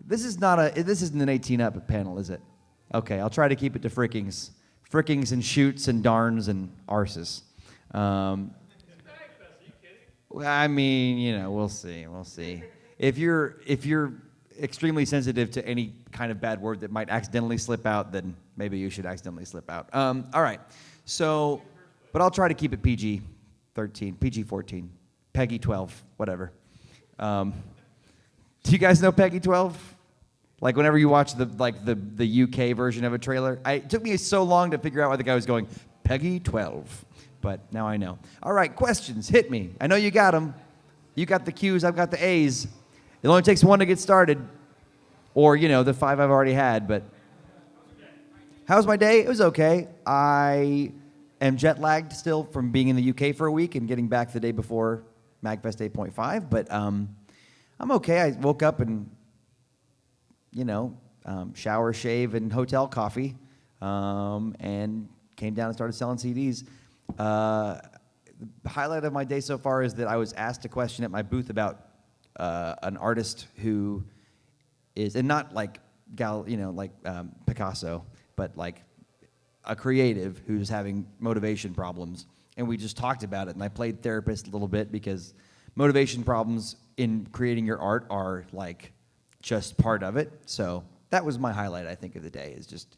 This isn't an 18 up panel, is it? Okay, I'll try to keep it to frickings. Frickings and shoots and darns and arses. Well, I mean, we'll see. If you're extremely sensitive to any kind of bad word that might accidentally slip out, then maybe you should accidentally slip out. All right. So, but I'll try to keep it PG-13, PG-14, PEGI-12, whatever. Do you guys know PEGI-12? Like whenever you watch the UK version of a trailer, it took me so long to figure out why the guy was going PEGI-12, but now I know. All right, questions, hit me. I know you got them. You got the Q's, I've got the A's. It only takes one to get started, or the 5 I've already had. But how's my day? It was okay. I am jet lagged still from being in the UK for a week and getting back the day before MAGFest 8.5, but I'm okay. I woke up and shower, shave, and hotel coffee, and came down and started selling CDs. The highlight of my day so far is that I was asked a question at my booth about an artist who is, and not like Picasso, but like a creative who's having motivation problems. And we just talked about it, and I played therapist a little bit because motivation problems in creating your art are like just part of it. So that was my highlight, I think, of the day, is just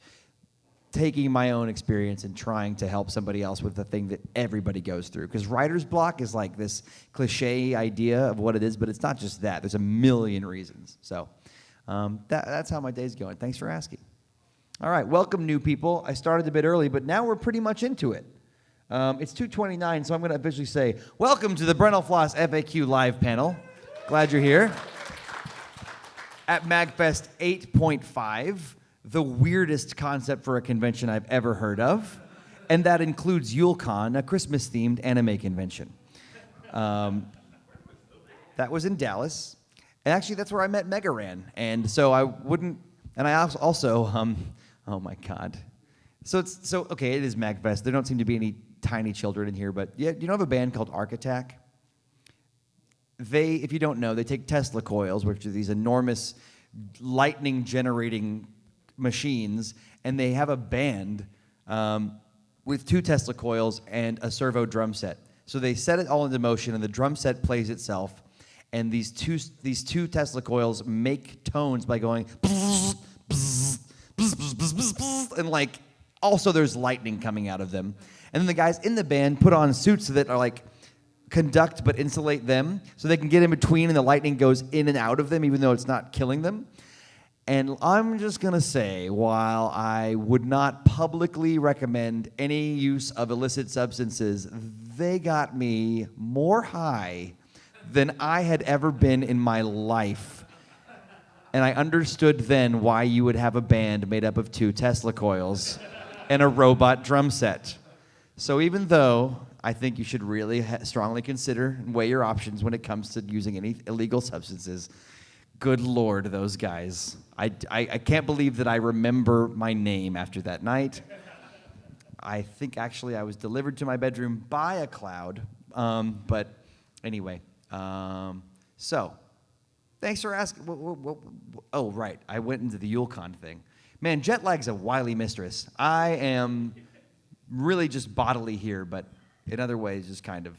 taking my own experience and trying to help somebody else with the thing that everybody goes through. Because writer's block is like this cliche idea of what it is, but it's not just that. There's a million reasons. So that's how my day's going. Thanks for asking. All right, welcome, new people. I started a bit early, but now we're pretty much into it. It's 2:29, so I'm going to officially say, welcome to the Brentalfloss FAQ live panel. Glad you're here. At MAGFest 8.5, the weirdest concept for a convention I've ever heard of, and that includes YuleCon, a Christmas-themed anime convention. That was in Dallas, and actually that's where I met Megaran, and so I wouldn't, and I also, oh my God. Okay, it is MAGFest. There don't seem to be any tiny children in here, but yeah, you know of a band called Arc Attack? They, if you don't know, they take Tesla coils, which are these enormous lightning-generating machines, and they have a band with 2 Tesla coils and a servo drum set. So they set it all into motion, and the drum set plays itself, and these two Tesla coils make tones by going bzz, bzz, bzz, bzz, bzz, bzz, bzz, and like also there's lightning coming out of them. And then the guys in the band put on suits that are like conduct but insulate them, so they can get in between and the lightning goes in and out of them even though it's not killing them. And I'm just going to say, while I would not publicly recommend any use of illicit substances, they got me more high than I had ever been in my life. And I understood then why you would have a band made up of 2 Tesla coils and a robot drum set. So even though I think you should really strongly consider and weigh your options when it comes to using any illegal substances, good Lord, those guys. I can't believe that I remember my name after that night. I think actually I was delivered to my bedroom by a cloud. But anyway, so thanks for asking. Oh, right. I went into the YuleCon thing. Man, jet lag's a wily mistress. I am really just bodily here, but in other ways, just kind of,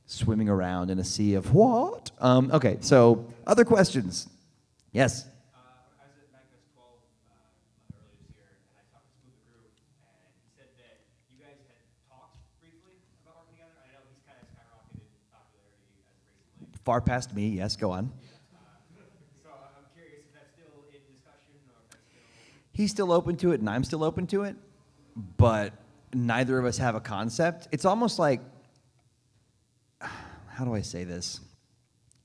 swimming around in a sea of what? Okay, so other questions? Yes? I was at MAGFest 12 earlier this year, and I talked to Smooth the Group, and he said that you guys had talked briefly about working together. I know he's kind of skyrocketed in popularity as of recently. Far past me, yes, go on. So I'm curious if that's still in discussion, or if that's still... He's still open to it, and I'm still open to it, but neither of us have a concept. It's almost like, how do I say this?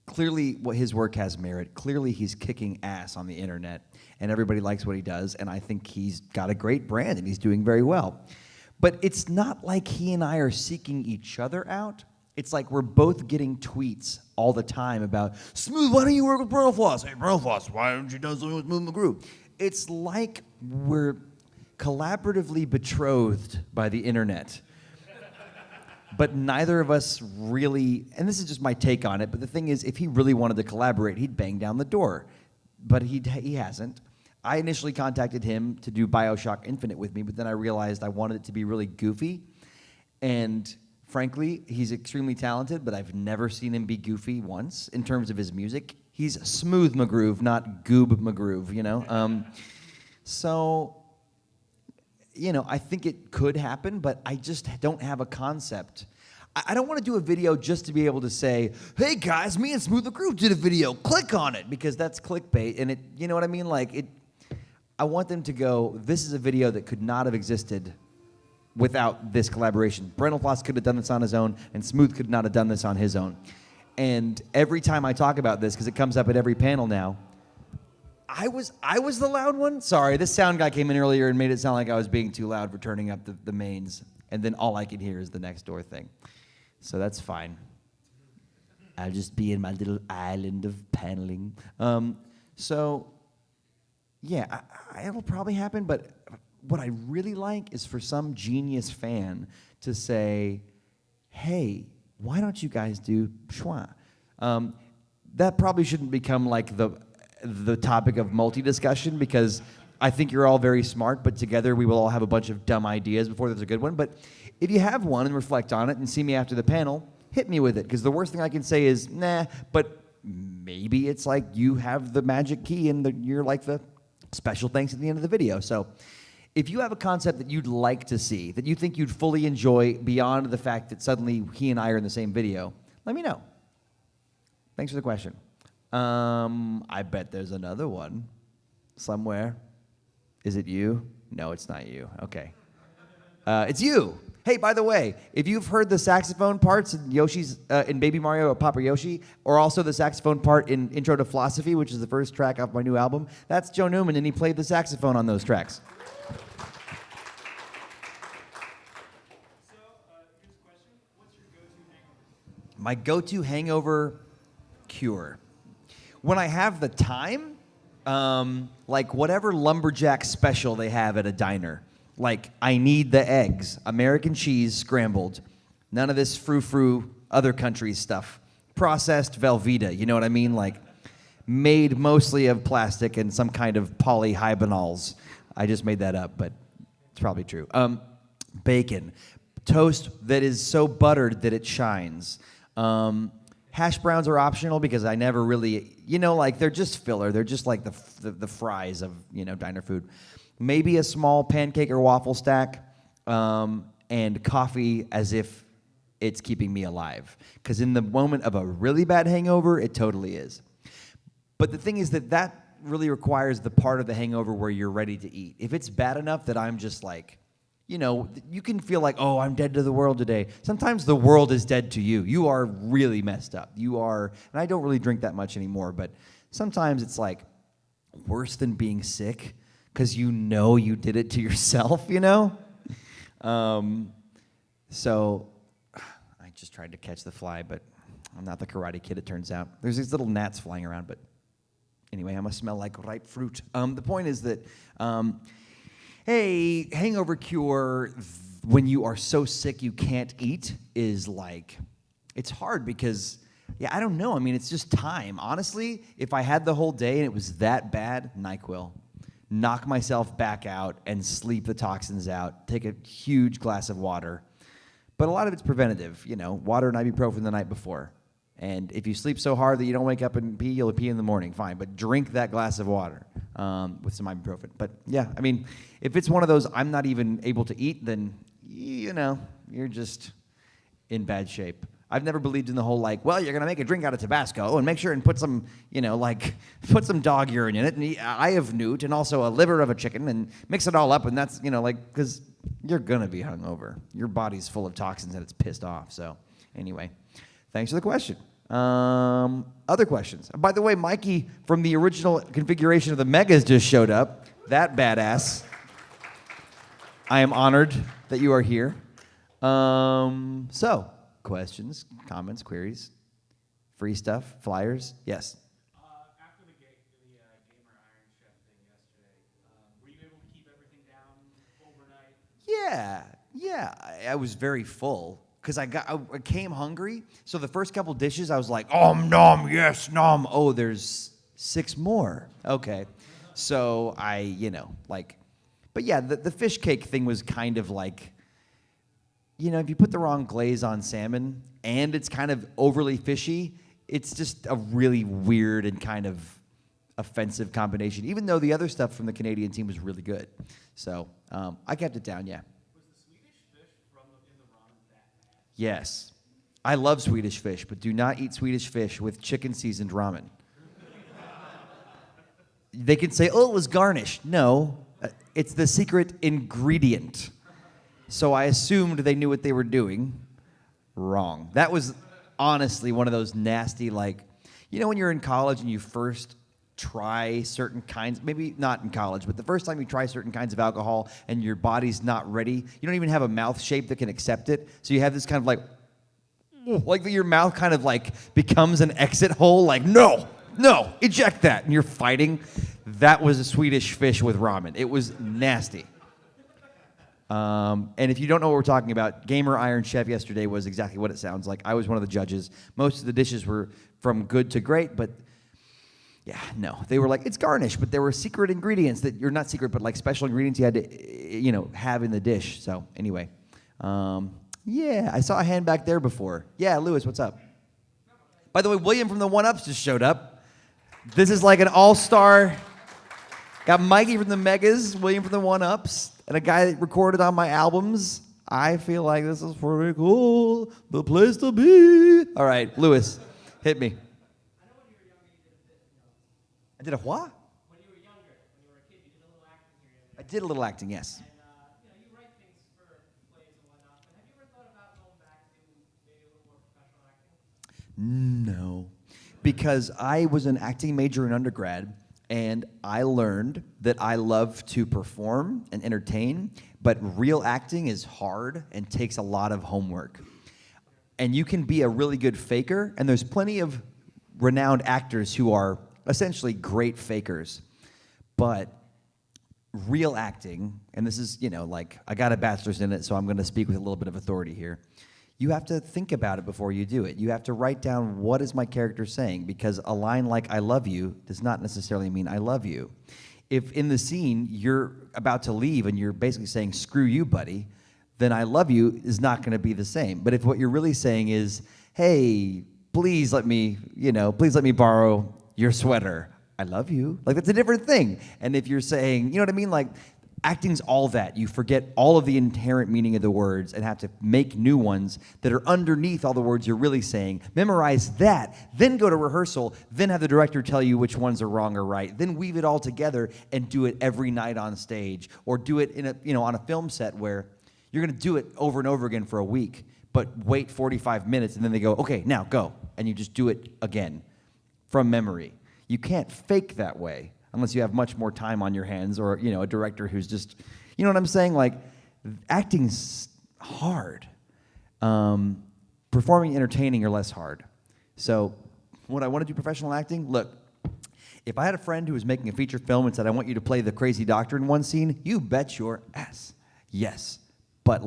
Clearly, his work has merit. Clearly, he's kicking ass on the internet, and everybody likes what he does, and I think he's got a great brand, and he's doing very well. But it's not like he and I are seeking each other out. It's like we're both getting tweets all the time about, Smooth, why don't you work with Brentalfloss? Hey, Brentalfloss, why don't you do something with Moulin Group? It's like we're collaboratively betrothed by the internet. But neither of us really, and this is just my take on it, but the thing is, if he really wanted to collaborate, he'd bang down the door. but he hasn't. I initially contacted him to do BioShock Infinite with me, but then I realized I wanted it to be really goofy. And frankly, he's extremely talented, but I've never seen him be goofy once in terms of his music. He's smooth McGroove, not goob McGroove, you know? So, you know, I think it could happen, but I just don't have a concept. I don't want to do a video just to be able to say, hey guys, me and Smooth McGroove did a video, click on it, because that's clickbait, and it, you know what I mean? Like, I want them to go, this is a video that could not have existed without this collaboration. Brentalfloss could have done this on his own, and Smooth could not have done this on his own. And every time I talk about this, because it comes up at every panel now, I was the loud one? Sorry, this sound guy came in earlier and made it sound like I was being too loud for turning up the mains, and then all I could hear is the next door thing. So that's fine. I'll just be in my little island of paneling. Yeah, it'll probably happen, but what I really like is for some genius fan to say, hey, why don't you guys do schwa? That probably shouldn't become like the topic of multi-discussion, because I think you're all very smart, but together we will all have a bunch of dumb ideas before there's a good one. But if you have one and reflect on it and see me after the panel, hit me with it, because the worst thing I can say is, nah, but maybe it's like you have the magic key and you're like the special thanks at the end of the video. So if you have a concept that you'd like to see, that you think you'd fully enjoy beyond the fact that suddenly he and I are in the same video, let me know. Thanks for the question. I bet there's another one somewhere. Is it you? No, it's not you. Okay. It's you. Hey, by the way, if you've heard the saxophone parts in Yoshi's in Baby Mario or Papa Yoshi, or also the saxophone part in Intro to Philosophy, which is the first track off my new album, that's Joe Newman, and he played the saxophone on those tracks. So, here's a question. What's your go-to hangover? My go-to hangover cure. When I have the time, like whatever lumberjack special they have at a diner. Like, I need the eggs, American cheese scrambled, none of this frou-frou other countries stuff. Processed Velveeta, you know what I mean? Like, made mostly of plastic and some kind of polyhybenols. I just made that up, but it's probably true. Bacon. Toast that is so buttered that it shines. Hash browns are optional because I never really, you know, like they're just filler. They're just like the fries of, you know, diner food. Maybe a small pancake or waffle stack, and coffee as if it's keeping me alive. Because in the moment of a really bad hangover, it totally is. But the thing is that really requires the part of the hangover where you're ready to eat. If it's bad enough that I'm just like, you know, you can feel like, oh, I'm dead to the world today. Sometimes the world is dead to you. You are really messed up. You are, and I don't really drink that much anymore, but sometimes it's like worse than being sick because you know you did it to yourself, you know? So I just tried to catch the fly, but I'm not the Karate Kid, it turns out. There's these little gnats flying around, but anyway, I must smell like ripe fruit. The point is that, hey, hangover cure when you are so sick you can't eat is like, it's hard because, yeah, I don't know. I mean, it's just time. Honestly, if I had the whole day and it was that bad, NyQuil. Knock myself back out and sleep the toxins out. Take a huge glass of water. But a lot of it's preventative, you know, water and ibuprofen the night before. And if you sleep so hard that you don't wake up and pee, you'll pee in the morning, fine. But drink that glass of water with some ibuprofen. But yeah, I mean, if it's one of those I'm not even able to eat, then, you know, you're just in bad shape. I've never believed in the whole, like, well, you're going to make a drink out of Tabasco and make sure and put some, you know, like, put some dog urine in it and eye of newt and also a liver of a chicken and mix it all up. And that's, you know, like, because you're going to be hungover. Your body's full of toxins and it's pissed off. So anyway, thanks for the question. Other questions. By the way, Mikey from the original configuration of the Megas just showed up. That badass. I am honored that you are here. So, questions, comments, queries, free stuff, flyers? Yes. After the Gamer Iron Chef thing yesterday, were you able to keep everything down overnight? Yeah. I was very full because I came hungry. So the first couple dishes, I was like, nom, yes, nom. Oh, there's 6 more. Okay. So but yeah, the fish cake thing was kind of like, if you put the wrong glaze on salmon and it's kind of overly fishy, it's just a really weird and kind of offensive combination, even though the other stuff from the Canadian team was really good. So I kept it down, yeah. Was the Swedish fish in the ramen that bad? Yes. I love Swedish fish, but do not eat Swedish fish with chicken seasoned ramen. They can say, oh, it was garnished. No, it's the secret ingredient. So I assumed they knew what they were doing. Wrong. That was honestly one of those nasty, when you're in college and you first try certain kinds, maybe not in college, but the first time you try certain kinds of alcohol and your body's not ready, you don't even have a mouth shape that can accept it. So you have this kind of your mouth kind of becomes an exit hole, no, eject that. And you're fighting. That was a Swedish fish with ramen. It was nasty. And if you don't know what we're talking about, Gamer Iron Chef yesterday was exactly what it sounds like. I was one of the judges. Most of the dishes were from good to great, but yeah, no. They were it's garnish, but there were secret ingredients that you're not secret, but special ingredients you had to, have in the dish. So anyway, yeah, I saw a hand back there before. Yeah, Lewis, what's up? By the way, William from the 1UPs just showed up. This is like an all-star. Got Mikey from the Megas, William from the 1UPs, and a guy that recorded on my albums. I feel like this is pretty cool. The place to be. All right, Lewis, hit me. I know when you were younger, you did a bit. I did a what? When you were younger, when you were a kid, you did a little acting here and I there. did a little acting, yes. And you write things for plays and whatnot. But have you ever thought about going back to maybe a little more professional acting? No, because I was an acting major in undergrad, and I learned that I love to perform and entertain, but real acting is hard and takes a lot of homework. And you can be a really good faker, and there's plenty of renowned actors who are essentially great fakers. But real acting, and this is, I got a bachelor's in it, so I'm going to speak with a little bit of authority here. You have to think about it before you do it. You have to write down, what is my character saying? Because a line like "I love you" does not necessarily mean I love you. If in the scene you're about to leave and you're basically saying "screw you, buddy," then "I love you" is not going to be the same. But if what you're really saying is, "Hey, please let me borrow your sweater. I love you." That's a different thing. And if you're saying, you know what I mean? Acting's all that. You forget all of the inherent meaning of the words and have to make new ones that are underneath all the words you're really saying. Memorize that, then go to rehearsal, then have the director tell you which ones are wrong or right. Then weave it all together and do it every night on stage, or do it in on a film set where you're going to do it over and over again for a week, but wait 45 minutes and then they go, "Okay, now go." And you just do it again from memory. You can't fake that way unless you have much more time on your hands, or a director who's just, you know what I'm saying? Acting's hard. Performing, entertaining are less hard. So, would I want to do professional acting? Look, if I had a friend who was making a feature film and said, "I want you to play the crazy doctor in one scene," you bet your ass. Yes. But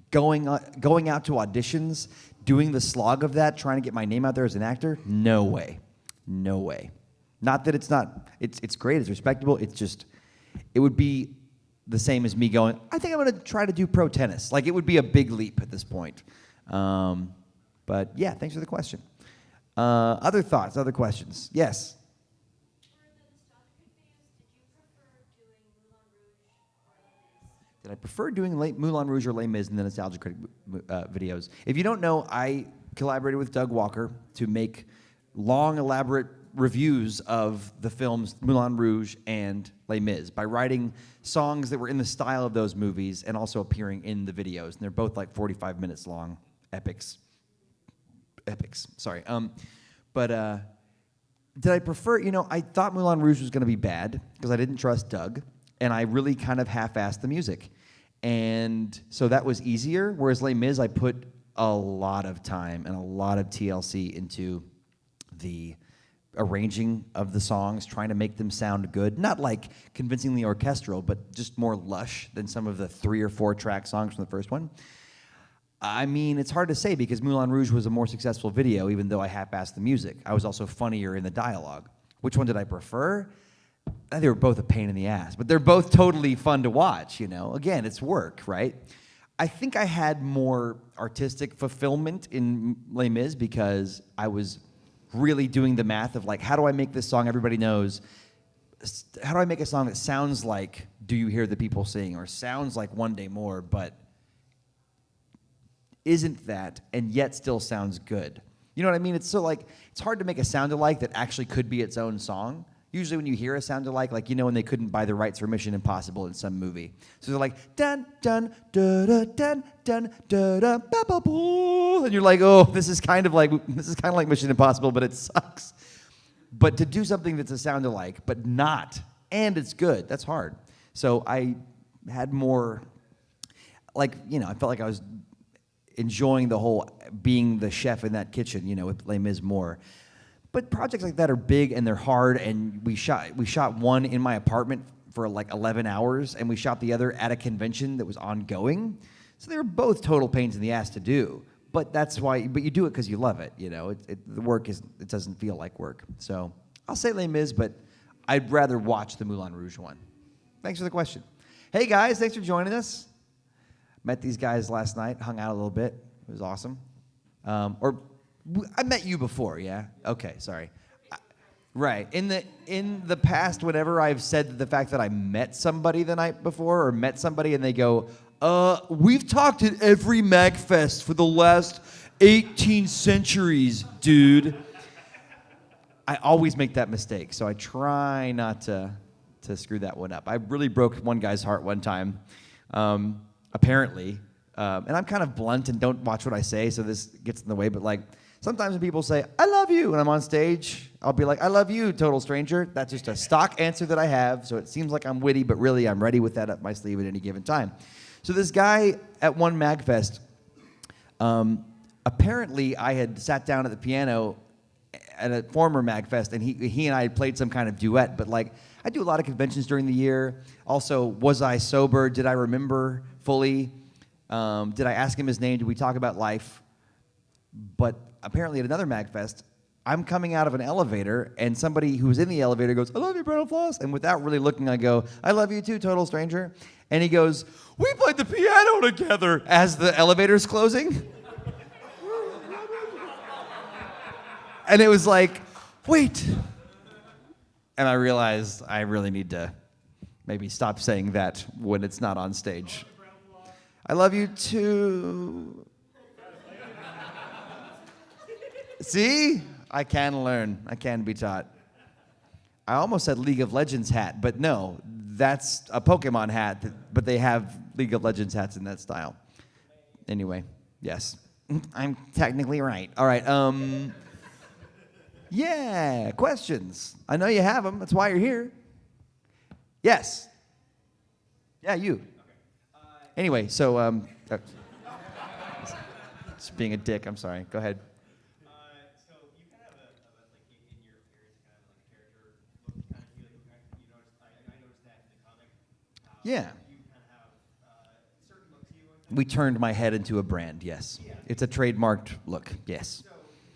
going out to auditions, doing the slog of that, trying to get my name out there as an actor, no way. No way. Not that it's not, it's great, it's respectable, it's just, it would be the same as me going, "I think I'm going to try to do pro tennis." It would be a big leap at this point. But yeah, thanks for the question. Other thoughts, other questions? Yes? Did I prefer doing Moulin Rouge or Les Mis in the Nostalgia Critic videos? If you don't know, I collaborated with Doug Walker to make long, elaborate reviews of the films Moulin Rouge and Les Mis by writing songs that were in the style of those movies and also appearing in the videos. And they're both 45 minutes long epics. Sorry. But did I prefer, I thought Moulin Rouge was going to be bad because I didn't trust Doug, and I really kind of half-assed the music. And so that was easier, whereas Les Mis, I put a lot of time and a lot of TLC into the arranging of the songs, trying to make them sound good. Not convincingly orchestral, but just more lush than some of the 3 or 4 track songs from the first one. I mean, it's hard to say because Moulin Rouge was a more successful video, even though I half-assed the music. I was also funnier in the dialogue. Which one did I prefer? They were both a pain in the ass, but they're both totally fun to watch, you know? Again, it's work, right? I think I had more artistic fulfillment in Les Mis because I was really doing the math of like, how do I make this song everybody knows? How do I make a song that sounds like Do You Hear the People Sing or sounds like One Day More, but isn't that and yet still sounds good? You know what I mean? It's so like, it's hard to make a sound-alike that actually could be its own song. Usually when you hear a sound-alike, like, you know when they couldn't buy the rights for Mission Impossible in some movie. So they're like, dun, dun, da, da, dun, dun, da, da, ba, ba, boo. And you're like, oh, this is kind of like Mission Impossible, but it sucks. But to do something that's a sound-alike, but not, and it's good, that's hard. So I had more, like, you know, I felt like I was enjoying the whole being the chef in that kitchen, you know, with Les Mis more. But projects like that are big and they're hard, and we shot one in my apartment for like 11 hours, and we shot the other at a convention that was ongoing. So they were both total pains in the ass to do. But that's why, but you do it because you love it, you know. The work it doesn't feel like work. So I'll say Les Mis, but I'd rather watch the Moulin Rouge one. Thanks for the question. Hey guys, thanks for joining us. Met these guys last night, hung out a little bit. It was awesome. I met you before, yeah? Okay, sorry. Right. In the past, whenever I've said the fact that I met somebody the night before or met somebody and they go, we've talked at every MAGFest for the last 18 centuries, dude. I always make that mistake, so I try not to screw that one up. I really broke one guy's heart one time, apparently. And I'm kind of blunt and don't watch what I say, so this gets in the way, but like, sometimes when people say, I love you, when I'm on stage, I'll be like, I love you, total stranger. That's just a stock answer that I have, so it seems like I'm witty, but really I'm ready with that up my sleeve at any given time. So this guy at one MAGFest, apparently I had sat down at the piano at a former MAGFest, and he and I had played some kind of duet, but like, I do a lot of conventions during the year. Also, was I sober? Did I remember fully? Did I ask him his name? Did we talk about life? But apparently at another MAGFest, I'm coming out of an elevator, and somebody who was in the elevator goes, I love you, Brentalfloss. And without really looking, I go, I love you too, total stranger. And he goes, we played the piano together as the elevator's closing. And it was like, wait. And I realized I really need to maybe stop saying that when it's not on stage. I love you too. See? I can learn. I can be taught. I almost said League of Legends hat, but no, that's a Pokemon hat, but they have League of Legends hats in that style. Anyway, yes. I'm technically right. All right, yeah, questions. I know you have them. That's why you're here. Yes. Yeah, you. Anyway, so, just being a dick, I'm sorry. Go ahead. So you kind of have like in your appearance, kind of like a character look. Kind of feel like you noticed. I noticed that in the comic. Yeah. You kind of have certain look to you. We turned my head into a brand, yes. Yeah. It's a trademarked look, yes. So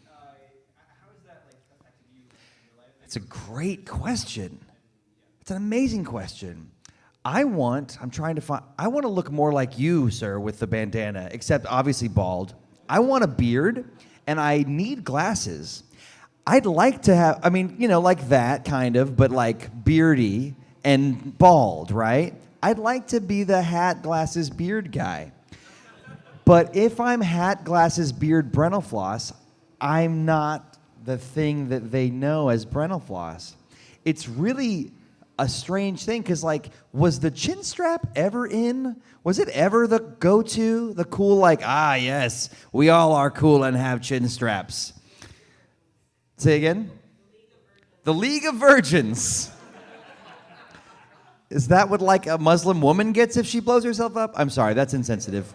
how has that like affected you in your life? It's a great question. It's an amazing question. I want to look more like you, sir, with the bandana, except obviously bald. I want a beard, and I need glasses. I'd like to have, I mean, you know, like that kind of, but like beardy and bald, right? I'd like to be the hat, glasses, beard guy. But if I'm hat, glasses, beard, Brentalfloss, I'm not the thing that they know as Brentalfloss. It's really a strange thing, because like, was the chin strap ever in? Was it ever the go-to? The cool, like, ah, yes, we all are cool and have chin straps. Say again? The League of Virgins. Is that what like a Muslim woman gets if she blows herself up? I'm sorry, that's insensitive.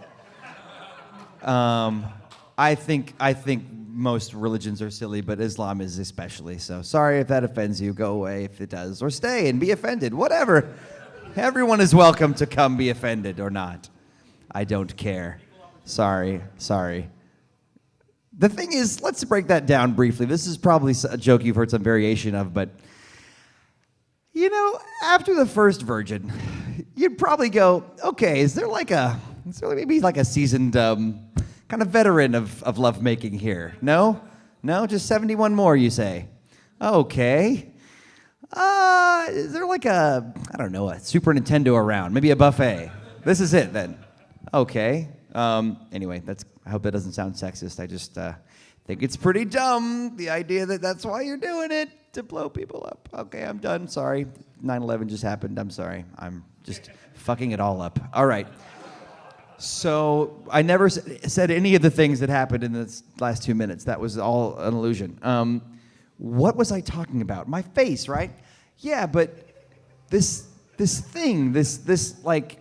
I think most religions are silly, but Islam is especially so. Sorry if that offends you. Go away if it does. Or stay and be offended. Whatever. Everyone is welcome to come be offended or not. I don't care. Sorry. The thing is, let's break that down briefly. This is probably a joke you've heard some variation of, but after the first Virgin, you'd probably go, okay, is there maybe like a seasoned kind of veteran of lovemaking here? No? No? Just 71 more, you say? Okay. Is there like a Super Nintendo around? Maybe a buffet? This is it then. Okay. Anyway, I hope that doesn't sound sexist. I just think it's pretty dumb, the idea that that's why you're doing it, to blow people up. Okay, I'm done. Sorry. 9/11 just happened. I'm sorry. I'm just fucking it all up. All right. So I never said any of the things that happened in the last 2 minutes. That was all an illusion. What was I talking about? My face, right? Yeah, but this thing, like,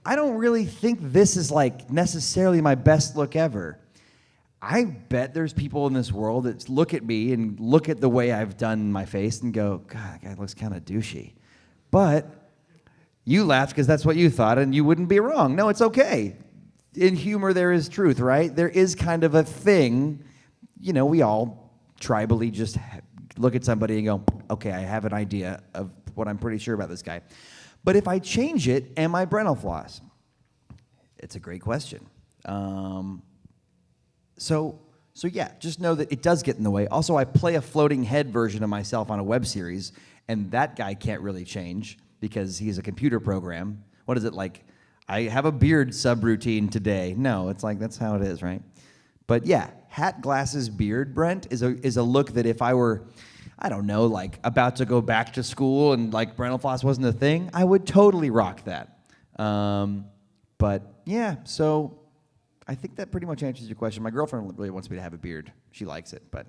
I don't really think this is like necessarily my best look ever. I bet there's people in this world that look at me and look at the way I've done my face and go, God, that guy looks kind of douchey. But you laughed because that's what you thought, and you wouldn't be wrong. No, it's okay. In humor, there is truth, right? There is kind of a thing, we all tribally just look at somebody and go, okay, I have an idea of what I'm pretty sure about this guy. But if I change it, am I Brentalfloss? It's a great question. So yeah, just know that it does get in the way. Also, I play a floating head version of myself on a web series, and that guy can't really change because he's a computer program. What is it like? I have a beard subroutine today. No, it's like that's how it is, right? But yeah, hat, glasses, beard, Brent, is a look that if I were, I don't know, like about to go back to school and like Brentalfloss wasn't a thing, I would totally rock that. But yeah, so I think that pretty much answers your question. My girlfriend really wants me to have a beard. She likes it, but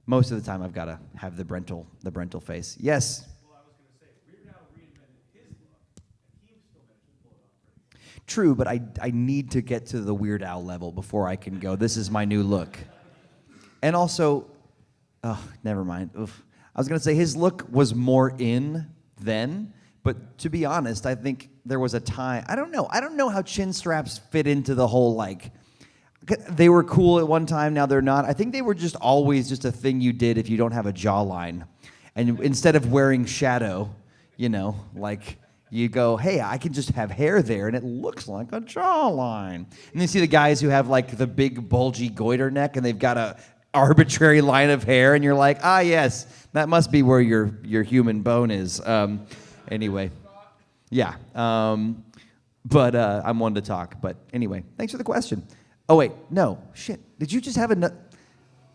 most of the time I've got to have the Brental face. Yes? Well, I was going to say, Weird Al reinvented his look, and he still managed to pull it off pretty good. True, but I need to get to the Weird Al level before I can go, this is my new look. And also, never mind. Oof. I was going to say his look was more in then, but to be honest, I think there was a time, I don't know how chin straps fit into the whole, like, they were cool at one time, now they're not. I think they were just always just a thing you did if you don't have a jawline. And instead of wearing shadow, like, you go, hey, I can just have hair there, and it looks like a jawline. And then you see the guys who have, like, the big bulgy goiter neck, and they've got a arbitrary line of hair, and you're like, yes, that must be where your human bone is. Anyway, yeah. But I'm one to talk. But anyway, thanks for the question. Oh, wait, no, shit. Did you just have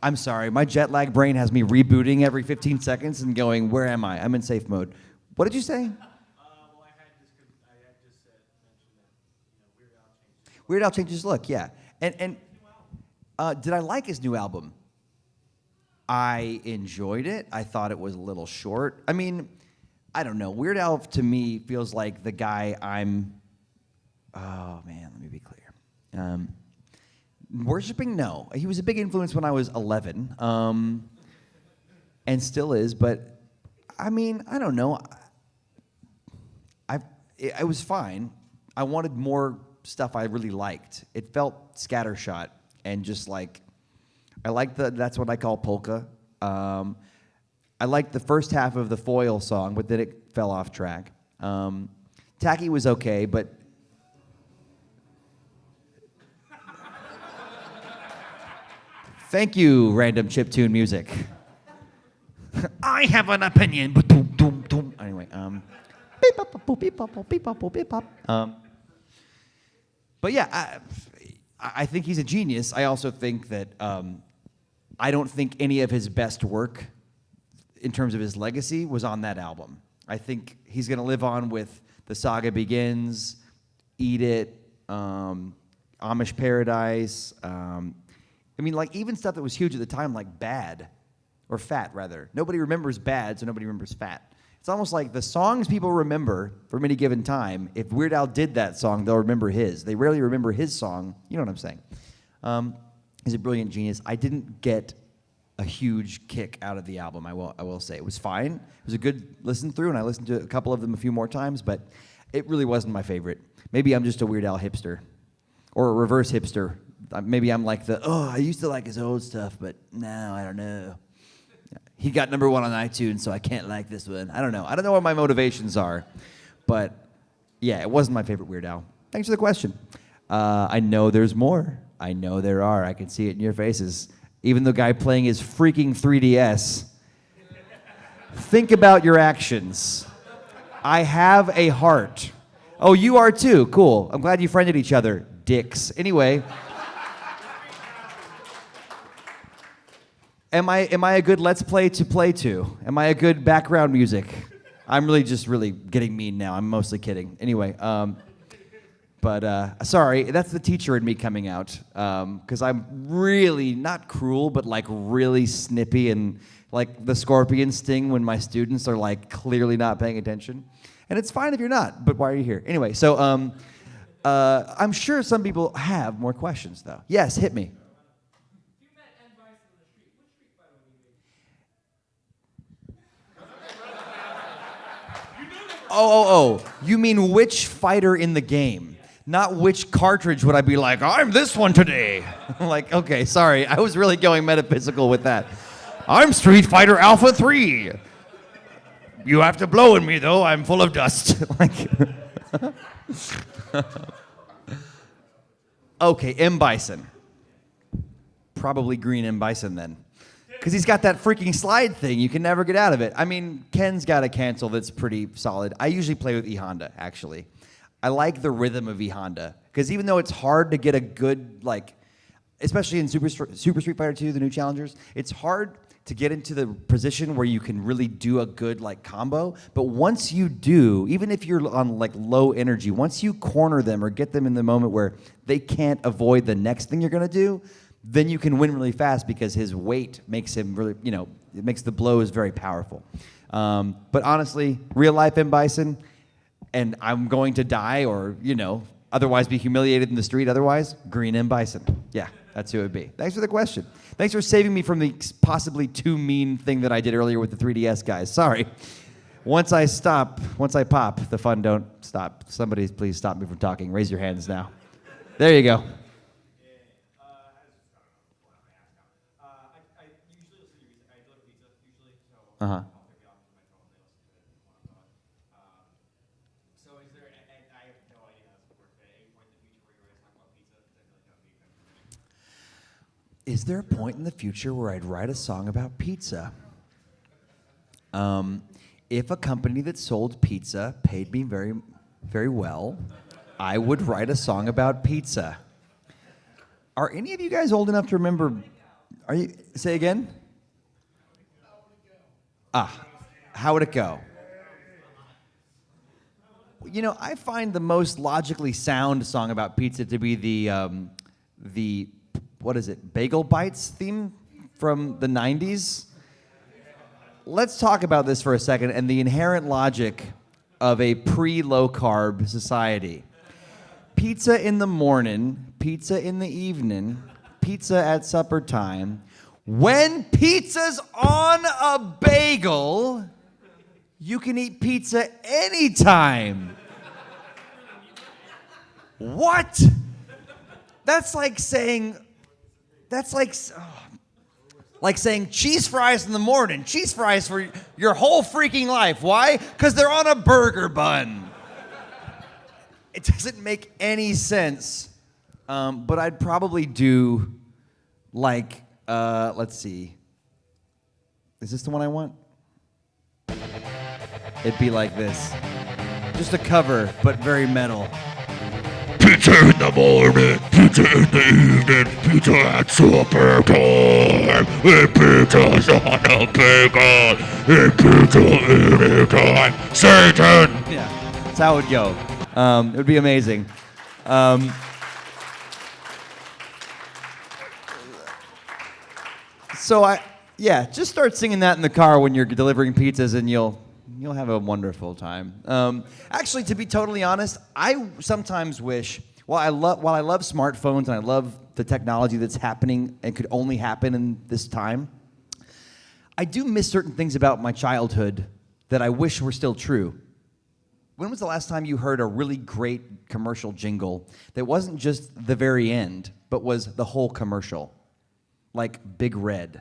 I'm sorry, my jet lag brain has me rebooting every 15 seconds and going, where am I? I'm in safe mode. What did you say? Well, I had just mentioned that, Weird Al changed his look, yeah. And did I like his new album? I enjoyed it. I thought it was a little short. I mean, I don't know. Weird Al, to me, feels like the guy oh, man, let me be clear. Worshipping? No. He was a big influence when I was 11, and still is, but, I mean, I don't know. It was fine. I wanted more stuff I really liked. It felt scattershot and just like, I like that's what I call polka. I liked the first half of the Foil song, but then it fell off track. Tacky was okay, but thank you, random chiptune music. I have an opinion. Anyway, but yeah, I think he's a genius. I also think that I don't think any of his best work in terms of his legacy was on that album. I think he's going to live on with The Saga Begins, Eat It, Amish Paradise. I mean, like, even stuff that was huge at the time, like Bad, or Fat, rather. Nobody remembers Bad, so nobody remembers Fat. It's almost like the songs people remember from any given time, if Weird Al did that song, they'll remember his. They rarely remember his song. You know what I'm saying. He's a brilliant genius. I didn't get a huge kick out of the album, I will say. It was fine. It was a good listen through, and I listened to a couple of them a few more times, but it really wasn't my favorite. Maybe I'm just a Weird Al hipster, or a reverse hipster. Maybe I'm like I used to like his old stuff, but now I don't know. He got #1 on iTunes, so I can't like this one. I don't know. I don't know what my motivations are. But, yeah, it wasn't my favorite Weird Al. Thanks for the question. I know there's more. I know there are. I can see it in your faces. Even the guy playing his freaking 3DS. Think about your actions. I have a heart. Oh, you are too. Cool. I'm glad you friended each other. Dicks. Anyway. Am I a good Let's Play to play to? Am I a good background music? I'm really getting mean now. I'm mostly kidding. Anyway, sorry, that's the teacher in me coming out. Because I'm really, not cruel, but like really snippy and like the scorpion sting when my students are like clearly not paying attention. And it's fine if you're not, but why are you here? Anyway, so I'm sure some people have more questions though. Yes, hit me. Oh, you mean which fighter in the game? Not which cartridge would I be like, I'm this one today. Like, okay, sorry. I was really going metaphysical with that. I'm Street Fighter Alpha 3. You have to blow in me, though. I'm full of dust. Like, okay, M. Bison. Probably green M. Bison then. Because he's got that freaking slide thing. You can never get out of it. I mean, Ken's got a cancel that's pretty solid. I usually play with E-Honda, actually. I like the rhythm of E-Honda. Because even though it's hard to get a good, like, especially in Super Street Fighter 2, the new challengers, it's hard to get into the position where you can really do a good, like, combo. But once you do, even if you're on, like, low energy, once you corner them or get them in the moment where they can't avoid the next thing you're going to do, then you can win really fast because his weight makes him really, it makes the blows very powerful. But honestly, real life M. Bison, and I'm going to die or, otherwise be humiliated in the street otherwise, green M. Bison. Yeah, that's who it would be. Thanks for the question. Thanks for saving me from the possibly too mean thing that I did earlier with the 3DS guys. Sorry. Once I pop, the fun don't stop. Somebody please stop me from talking. Raise your hands now. There you go. Uh-huh. So is there, and I have no idea how this would work, but at any point in the future where you guys talk about pizza, because I feel like that would be kind of Is there a point in the future where I'd write a song about pizza? If a company that sold pizza paid me very, very well, I would write a song about pizza. Are any of you guys old enough to remember? Say again? How would it go? I find the most logically sound song about pizza to be the what is it, Bagel Bites theme from the 90s? Let's talk about this for a second and the inherent logic of a pre-low-carb society. Pizza in the morning, pizza in the evening, pizza at supper time. When pizza's on a bagel, you can eat pizza anytime. What? That's like saying cheese fries in the morning, cheese fries for your whole freaking life. Why? Because they're on a burger bun. It doesn't make any sense. But I'd probably do like, let's see. Is this the one I want? It'd be like this. Just a cover, but very metal. Pizza in the morning, pizza in the evening, pizza at supper time. And pizza's on a bagel, and pizza anytime. Satan! Yeah, that's how it would go. It would be amazing. Just start singing that in the car when you're delivering pizzas, and you'll have a wonderful time. Actually, to be totally honest, I sometimes wish. While I love smartphones and I love the technology that's happening and could only happen in this time, I do miss certain things about my childhood that I wish were still true. When was the last time you heard a really great commercial jingle that wasn't just the very end, but was the whole commercial? Like Big Red.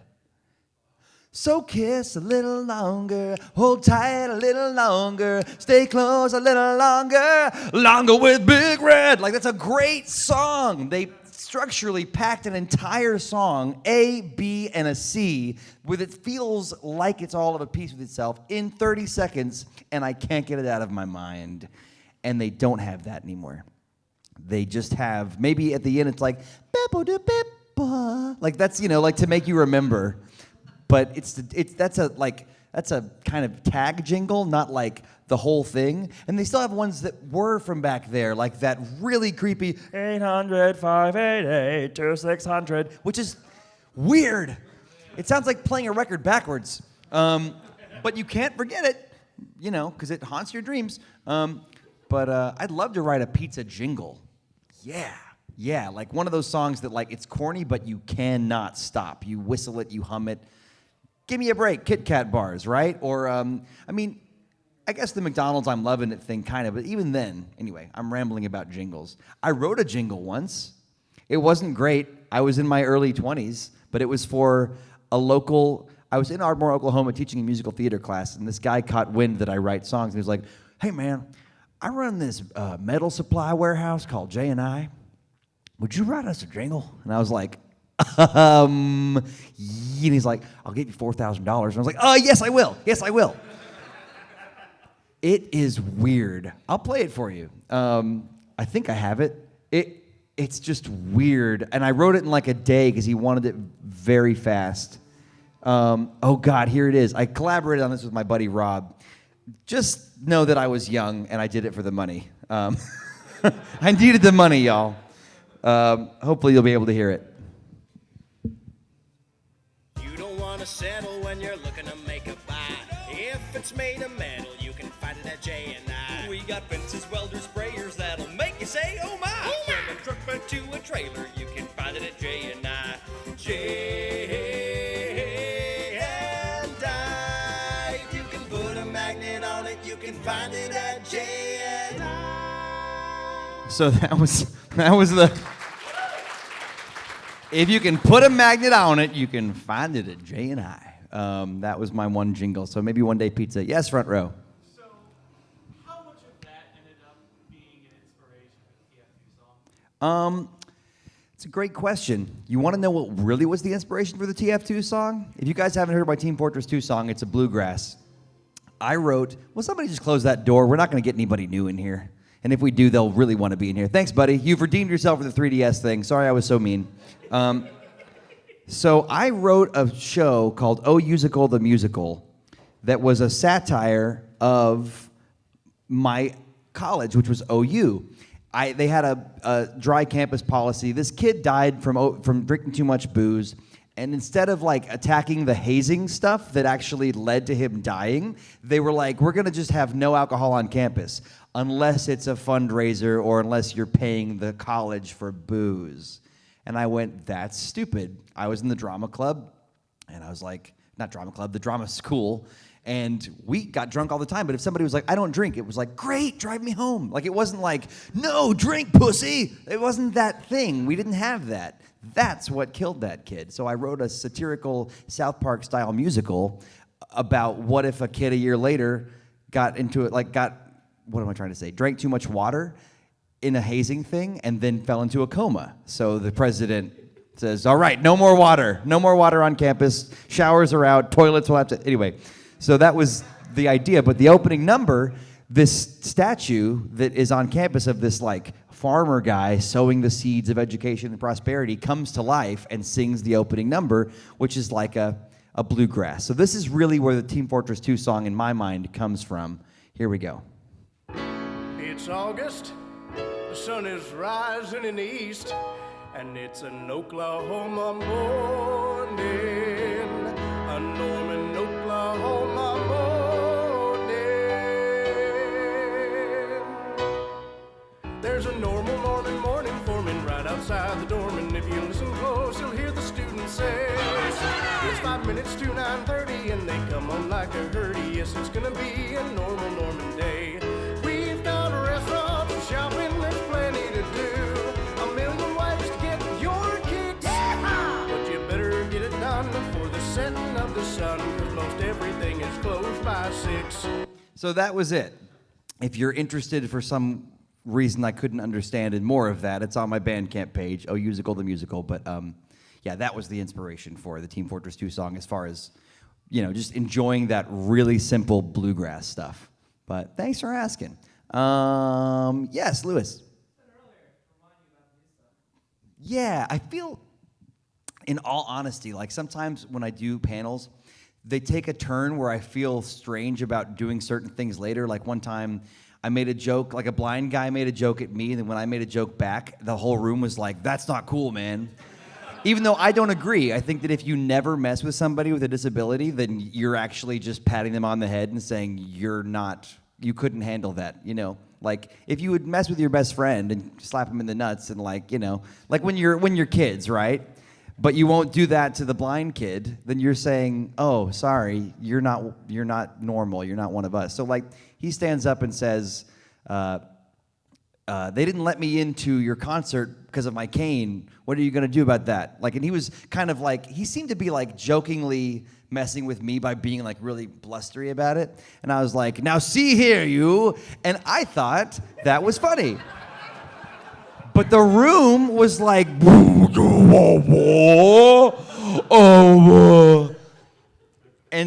So kiss a little longer, hold tight a little longer, stay close a little longer, longer with Big Red. Like, that's a great song. They structurally packed an entire song, A, B, and a C, with it feels like it's all of a piece with itself in 30 seconds, and I can't get it out of my mind. And they don't have that anymore. They just have, maybe at the end it's like, like that's, like to make you remember. But that's a kind of tag jingle, not like the whole thing. And they still have ones that were from back there, like that really creepy 800-588-2600, which is weird. It sounds like playing a record backwards. But you can't forget it, because it haunts your dreams. But I'd love to write a pizza jingle. Yeah, like one of those songs that it's corny, but you cannot stop. You whistle it, you hum it. Give me a break, Kit Kat bars, right? Or, I guess the McDonald's I'm loving it thing kind of, but even then, anyway, I'm rambling about jingles. I wrote a jingle once. It wasn't great. I was in my early 20s, but it was for a local, I was in Ardmore, Oklahoma teaching a musical theater class, and this guy caught wind that I write songs, and he was like, hey man, I run this metal supply warehouse called J&I. Would you write us a jingle? And I was like, and he's like, I'll give you $4,000. And I was like, oh, yes, I will. Yes, I will. It is weird. I'll play it for you. I think I have it. It's just weird. And I wrote it in like a day because he wanted it very fast. Oh, God, here it is. I collaborated on this with my buddy Rob. Just know that I was young and I did it for the money. I needed the money, y'all. Hopefully you'll be able to hear it. You don't want to settle when you're looking to make a buy. If it's made of metal, you can find it at J&I. We got fences, welders, sprayers that'll make you say, oh my! Oh my! From a truck bed to a trailer, you can find it at J&I. J&I. You can put a magnet on it, you can find it at J&I. So that was the... If you can put a magnet on it, you can find it at J&I. That was my one jingle. So maybe one day pizza. Yes, front row. So, how much of that ended up being an inspiration for the TF2 song? It's a great question. You want to know what really was the inspiration for the TF2 song? If you guys haven't heard my Team Fortress 2 song, it's a bluegrass. I wrote, well, somebody just close that door. We're not going to get anybody new in here. And if we do, they'll really want to be in here. Thanks, buddy. You've redeemed yourself for the 3DS thing. Sorry I was so mean. So I wrote a show called Oh Musical the Musical that was a satire of my college, which was OU. They had a dry campus policy. This kid died from drinking too much booze. And instead of attacking the hazing stuff that actually led to him dying, they were like, we're going to just have no alcohol on campus unless it's a fundraiser or unless you're paying the college for booze. And I went, that's stupid. I was in the drama club, and I was like, not drama club, the drama school, and we got drunk all the time. But if somebody was like, I don't drink, it was like, great, drive me home. It wasn't like, no, drink, pussy. It wasn't that thing. We didn't have that. That's what killed that kid. So I wrote a satirical South Park style musical about what if a kid a year later got into it, what am I trying to say? Drank too much water in a hazing thing and then fell into a coma. So the president says, all right, no more water on campus. Showers are out. Toilets will have to, anyway. So that was the idea. But the opening number, this statue that is on campus of this farmer guy sowing the seeds of education and prosperity comes to life and sings the opening number, which is like a bluegrass. So this is really where the Team Fortress 2 song in my mind comes from. Here we go. It's August, the sun is rising in the east, and it's an Oklahoma morning, a Norman, Oklahoma morning. There's a normal morning forming right outside the dorm, and if you listen close, you'll hear the students say, it's 5 minutes to 9:30, and they come on like a hurdy. Yes, it's gonna be a normal Norman day. We've got restaurants and shopping, there's plenty to do. A million ways to get your kicks, but you better get it done before the setting of the sun. So that was it. If you're interested for some reason I couldn't understand in more of that, it's on my Bandcamp page, Oh Musical the Musical. But yeah, that was the inspiration for the Team Fortress 2 song as far as, just enjoying that really simple bluegrass stuff. But thanks for asking. Yes, Lewis. Yeah, I feel, in all honesty, like sometimes when I do panels, they take a turn where I feel strange about doing certain things later. Like one time I made a joke, like a blind guy made a joke at me, and then when I made a joke back, the whole room was like, that's not cool, man. Even though I don't agree. I think that if you never mess with somebody with a disability, then you're actually just patting them on the head and saying you couldn't handle that, Like if you would mess with your best friend and slap him in the nuts and like when you're kids, right? But you won't do that to the blind kid, then you're saying, "Oh, sorry, you're not normal. You're not one of us." So like he stands up and says, "They didn't let me into your concert because of my cane. What are you gonna do about that?" Like, and he was kind of like, he seemed to be like jokingly messing with me by being like really blustery about it. And I was like, "Now see here, you," and I thought that was funny. But the room was like, and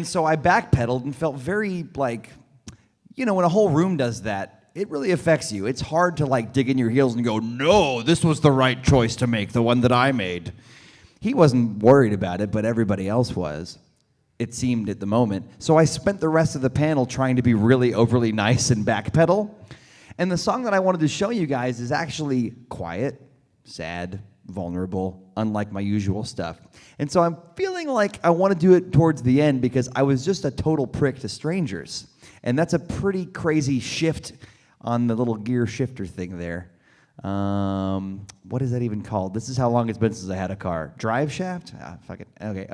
so I backpedaled and felt very like, when a whole room does that, it really affects you. It's hard to like dig in your heels and go, no, this was the right choice to make, the one that I made. He wasn't worried about it, but everybody else was. It seemed at the moment. So I spent the rest of the panel trying to be really overly nice and backpedal. And the song that I wanted to show you guys is actually quiet, sad, vulnerable, unlike my usual stuff. And so I'm feeling like I want to do it towards the end because I was just a total prick to strangers. And that's a pretty crazy shift on the little gear shifter thing there. What is that even called? This is how long it's been since I had a car. Drive shaft? Fuck it. Okay.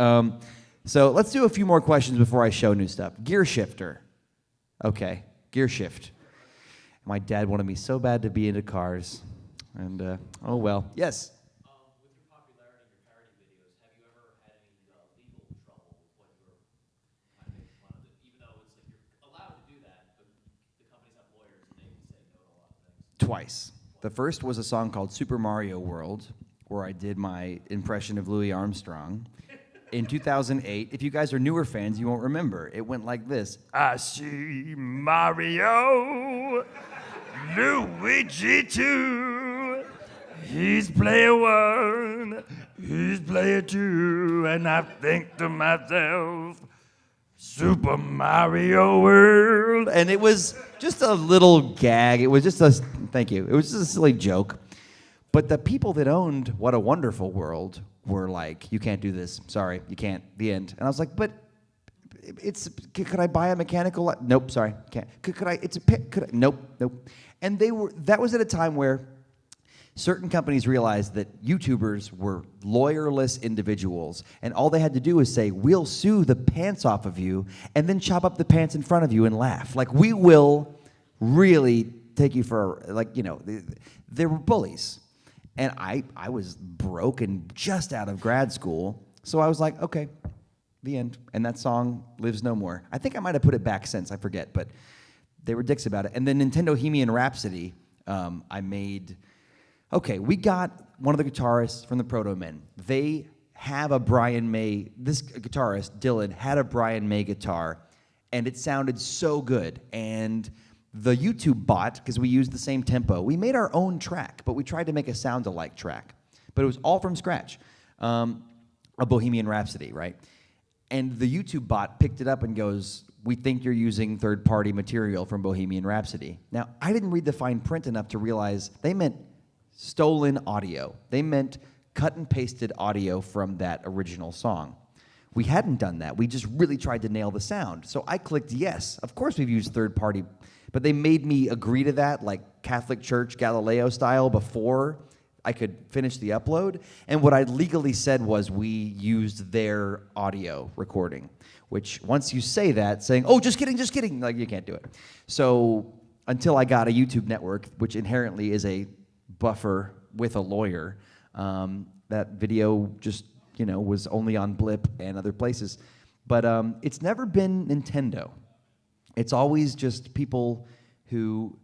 So let's do a few more questions before I show new stuff. Gear shifter. Okay. Gear shift. My dad wanted me so bad to be into cars, and oh well. Yes? With your popularity and your parody videos, have you ever had any legal trouble with what you're kind of making fun of? Even though it's like you're allowed to do that, but the companies have lawyers and they can say no to a lot of things. Twice. The first was a song called Super Mario World, where I did my impression of Louis Armstrong. In 2008, if you guys are newer fans, you won't remember. It went like this. I see Mario, Luigi too. He's player one, he's player two, and I think to myself, Super Mario World. And it was just a little gag. It was just a, thank you. It was just a silly joke. But the people that owned What a Wonderful World were like, you can't do this. Sorry, you can't. The end. And I was like, but could I buy a mechanical? Nope, sorry, can't. Could I, it's a pit, could I? Nope. And that was at a time where certain companies realized that YouTubers were lawyerless individuals, and all they had to do was say, we'll sue the pants off of you, and then chop up the pants in front of you and laugh. Like, we will really take you for, they were bullies. And I was broke and just out of grad school, so I was like, okay, the end. And that song lives no more. I think I might have put it back since, I forget, but they were dicks about it. And then Nintendo Bohemian Rhapsody, I made... Okay, we got one of the guitarists from the Proto Men. They have a Brian May, this guitarist, Dylan, had a Brian May guitar, and it sounded so good. And the YouTube bot, because we used the same tempo, we made our own track, but we tried to make a sound-alike track. But it was all from scratch, a Bohemian Rhapsody, right? And the YouTube bot picked it up and goes, we think you're using third-party material from Bohemian Rhapsody. Now, I didn't read the fine print enough to realize they meant stolen audio. They meant cut and pasted audio from that original song. We hadn't done that. We just really tried to nail the sound. So I clicked yes. Of course we've used third party, but they made me agree to that, like Catholic Church Galileo style, before I could finish the upload. And what I legally said was we used their audio recording, which once you say that, saying, oh, just kidding, like you can't do it. So until I got a YouTube network, which inherently is a buffer with a lawyer, that video just, was only on Blip and other places. But it's never been Nintendo. it's always just people who,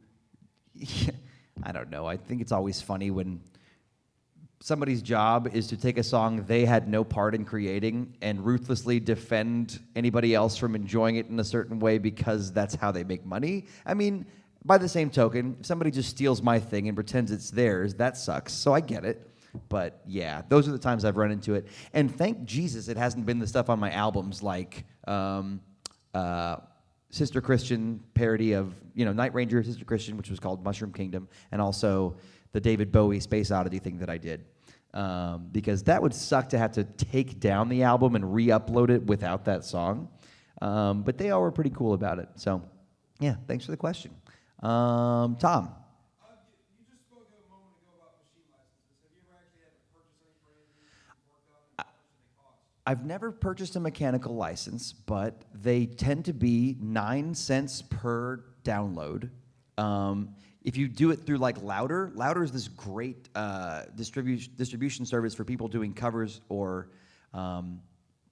I don't know, I think it's always funny when somebody's job is to take a song they had no part in creating and ruthlessly defend anybody else from enjoying it in a certain way because that's how they make money. I mean, by the same token, if somebody just steals my thing and pretends it's theirs, that sucks. So I get it. But yeah, those are the times I've run into it. And thank Jesus it hasn't been the stuff on my albums like Sister Christian parody of, Night Ranger, Sister Christian, which was called Mushroom Kingdom, and also the David Bowie Space Oddity thing that I did. Because that would suck to have to take down the album and re-upload it without that song. But they all were pretty cool about it. So, yeah, thanks for the question. Tom. You just spoke a moment ago about machine licenses. Have you ever actually had to purchase any for any reason you've worked on? How much do they cost? I've never purchased a mechanical license, but they tend to be 9 cents per download. If you do it through like Louder is this great distribution service for people doing covers or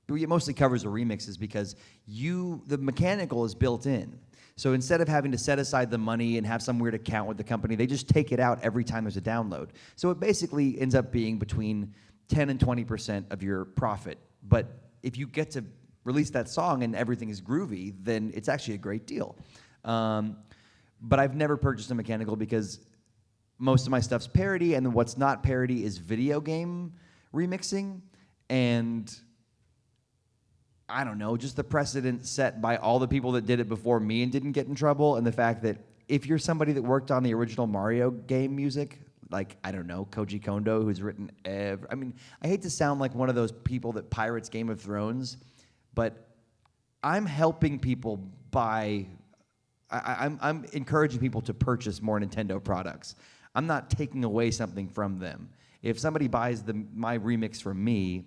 mostly covers or remixes because the mechanical is built in. So instead of having to set aside the money and have some weird account with the company, they just take it out every time there's a download. So it basically ends up being between 10 and 20% of your profit. But if you get to release that song and everything is groovy, then it's actually a great deal. But I've never purchased a mechanical because most of my stuff's parody, and what's not parody is video game remixing. And I don't know, just the precedent set by all the people that did it before me and didn't get in trouble, and the fact that if you're somebody that worked on the original Mario game music, like, I don't know, Koji Kondo, who's written I hate to sound like one of those people that pirates Game of Thrones, but I'm helping people buy... I'm encouraging people to purchase more Nintendo products. I'm not taking away something from them. If somebody buys my remix from me,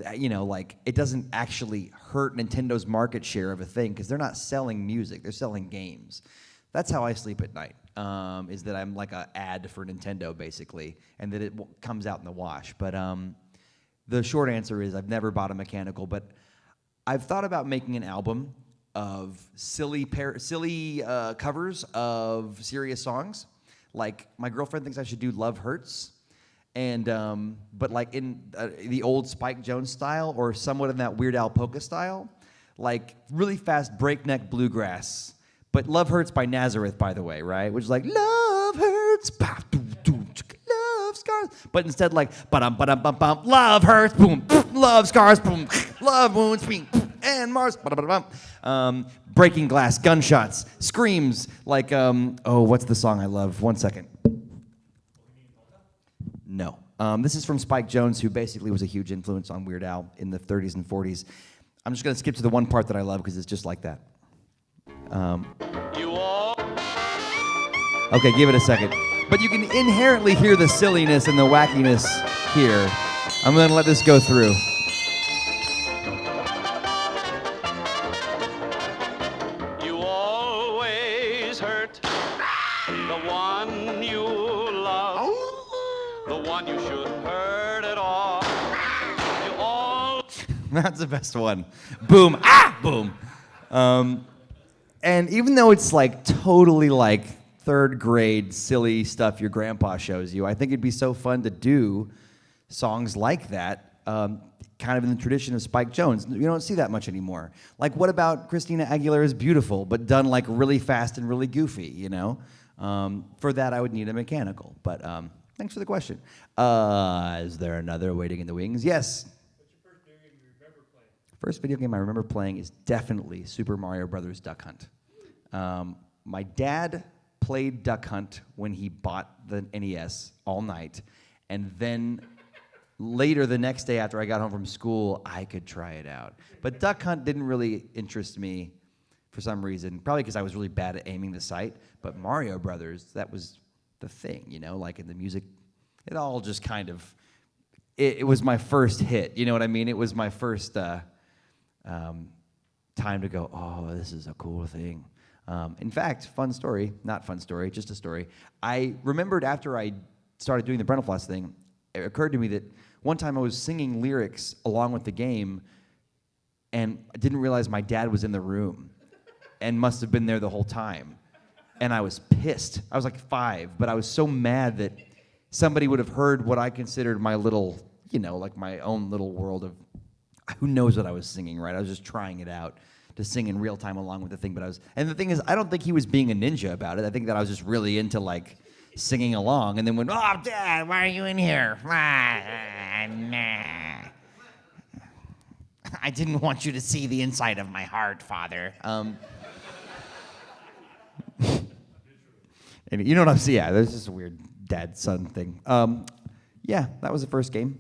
it doesn't actually hurt Nintendo's market share of a thing because they're not selling music; they're selling games. That's how I sleep at night. Is that I'm like an ad for Nintendo basically, and that it comes out in the wash. But the short answer is I've never bought a mechanical, but I've thought about making an album of silly covers of serious songs. Like, my girlfriend thinks I should do Love Hurts, and but like in the old Spike Jonze style or somewhat in that Weird Al polka style, like really fast breakneck bluegrass. But Love Hurts by Nazareth, by the way, right? Which is like, love hurts, love scars. But instead like, ba-dum, love hurts, boom, love scars, boom, love wounds, boom, and Mars, breaking glass, gunshots, screams, like, what's the song I love? 1 second. No. This is from Spike Jonze, who basically was a huge influence on Weird Al in the 30s and 40s. I'm just going to skip to the one part that I love because it's just like that. Okay, give it a second. But you can inherently hear the silliness and the wackiness here. I'm going to let this go through. You always hurt the one you love, the one you shouldn't hurt at all. You all... That's the best one. Boom, boom. And even though it's like totally like third grade silly stuff your grandpa shows you, I think it'd be so fun to do songs like that, kind of in the tradition of Spike Jonze. You don't see that much anymore. Like, what about Christina Aguilera's Beautiful, but done like really fast and really goofy, For that, I would need a mechanical. But thanks for the question. Is there another waiting in the wings? Yes. What's your first video game you remember playing? First video game I remember playing is definitely Super Mario Brothers Duck Hunt. My dad played Duck Hunt when he bought the NES all night, and then later the next day after I got home from school, I could try it out. But Duck Hunt didn't really interest me for some reason, probably because I was really bad at aiming the sight. But Mario Brothers, that was the thing, like in the music, it all just kind of, it was my first hit, you know what I mean? It was my first time to go, oh, this is a cool thing. In fact, just a story. I remembered after I started doing the Brentalfloss thing, it occurred to me that one time I was singing lyrics along with the game, and I didn't realize my dad was in the room. and must have been there the whole time. And I was pissed. I was like 5, but I was so mad that somebody would have heard what I considered my little, like my own little world of, who knows what I was singing, right? I was just trying it out to sing in real time along with the thing, and the thing is, I don't think he was being a ninja about it. I think that I was just really into like singing along, and then went, oh, Dad, why are you in here? Nah. I didn't want you to see the inside of my heart, Father. And you know what I'm saying? Yeah, there's just a weird dad-son thing. Yeah, that was the first game.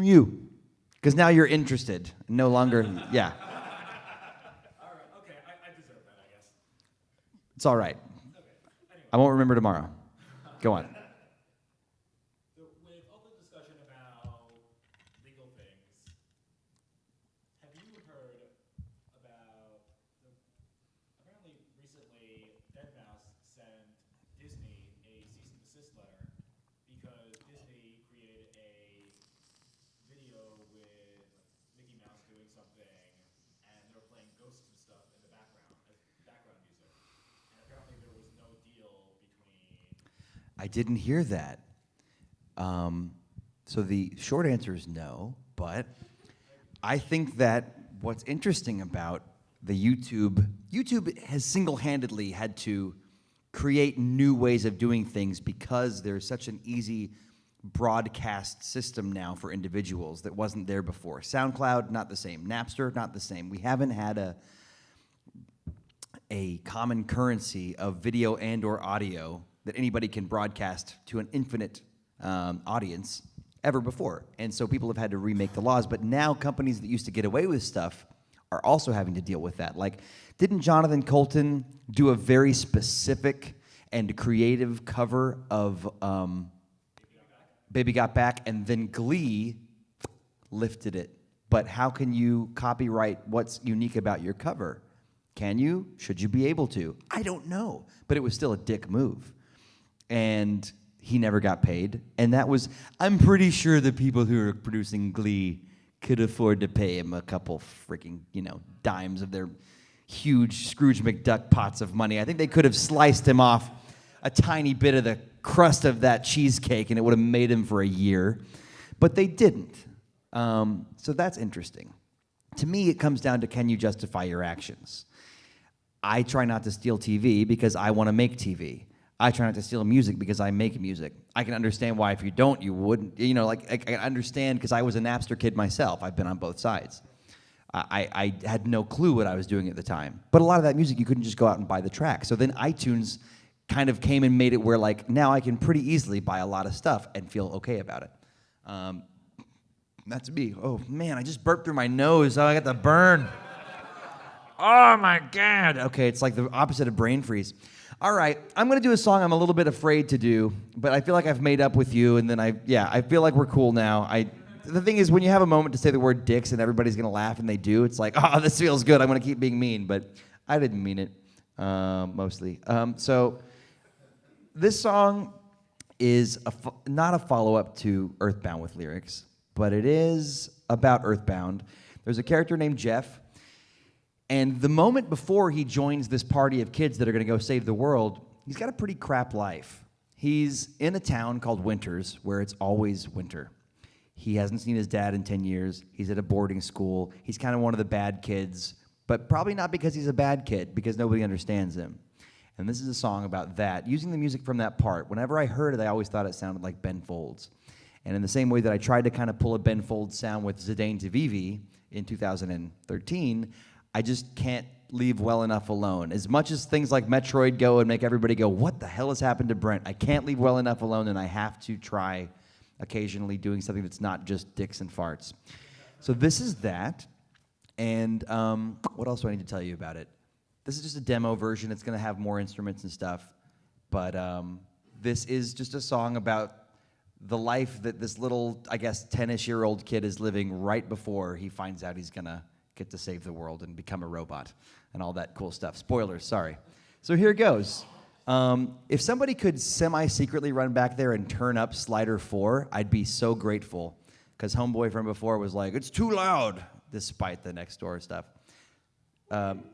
You. Because now you're interested. No longer, yeah. All right, okay, I deserve that, I guess. It's all right. Okay, anyway. I won't remember tomorrow. Go on. So with all the discussion about legal things, have you heard about apparently recently Deadmau5 sent Disney a cease and desist letter because Disney created a video with Mickey Mouse doing something and they were playing ghosts and stuff in the background as background music. And apparently there was no deal between. I didn't hear that. So the short answer is no, but I think that what's interesting about the YouTube has single-handedly had to create new ways of doing things because there's such an easy broadcast system now for individuals that wasn't there before. SoundCloud, not the same. Napster, not the same. We haven't had a common currency of video and or audio that anybody can broadcast to an infinite audience ever before. And so people have had to remake the laws, but now companies that used to get away with stuff are also having to deal with that. Like, didn't Jonathan Colton do a very specific and creative cover of Baby Got Back, and then Glee lifted it? But how can you copyright what's unique about your cover? Can you? Should you be able to? I don't know. But it was still a dick move. And he never got paid. And that was, I'm pretty sure the people who are producing Glee could afford to pay him a couple freaking, dimes of their huge Scrooge McDuck pots of money. I think they could have sliced him off a tiny bit of the crust of that cheesecake and it would have made him for a year. But they didn't. So that's interesting. To me, it comes down to, can you justify your actions? I try not to steal TV because I want to make TV. I try not to steal music because I make music. I can understand why if you don't, you wouldn't. I can understand because I was a Napster kid myself. I've been on both sides. I had no clue what I was doing at the time. But a lot of that music, you couldn't just go out and buy the track. So then iTunes kind of came and made it where, like, now I can pretty easily buy a lot of stuff and feel okay about it. That's me. Oh, man, I just burped through my nose. Oh, I got the burn. Oh, my God. Okay, it's like the opposite of brain freeze. All right, I'm going to do a song I'm a little bit afraid to do, but I feel like I've made up with you, and then I feel like we're cool now. The thing is, when you have a moment to say the word dicks and everybody's going to laugh, and they do, it's like, oh, this feels good. I'm going to keep being mean, but I didn't mean it, mostly. So this song is not a follow-up to Earthbound with lyrics, but it is about Earthbound. There's a character named Jeff, and the moment before he joins this party of kids that are going to go save the world, he's got a pretty crap life. He's in a town called Winters, where it's always winter. He hasn't seen his dad in 10 years. He's at a boarding school. He's kind of one of the bad kids, but probably not because he's a bad kid, because nobody understands him. And this is a song about that, using the music from that part. Whenever I heard it, I always thought it sounded like Ben Folds. And in the same way that I tried to kind of pull a Ben Folds sound with Zidane Tavivi in 2013, I just can't leave well enough alone. As much as things like Metroid go and make everybody go, what the hell has happened to Brent? I can't leave well enough alone, and I have to try occasionally doing something that's not just dicks and farts. So this is that. And what else do I need to tell you about it? This is just a demo version. It's going to have more instruments and stuff. But this is just a song about the life that this little, I guess, 10-ish-year-old kid is living right before he finds out he's going to get to save the world and become a robot and all that cool stuff. Spoilers, sorry. So here it goes. If somebody could semi-secretly run back there and turn up slider 4, I'd be so grateful, because Homeboy from before was like, it's too loud. despite the next door stuff.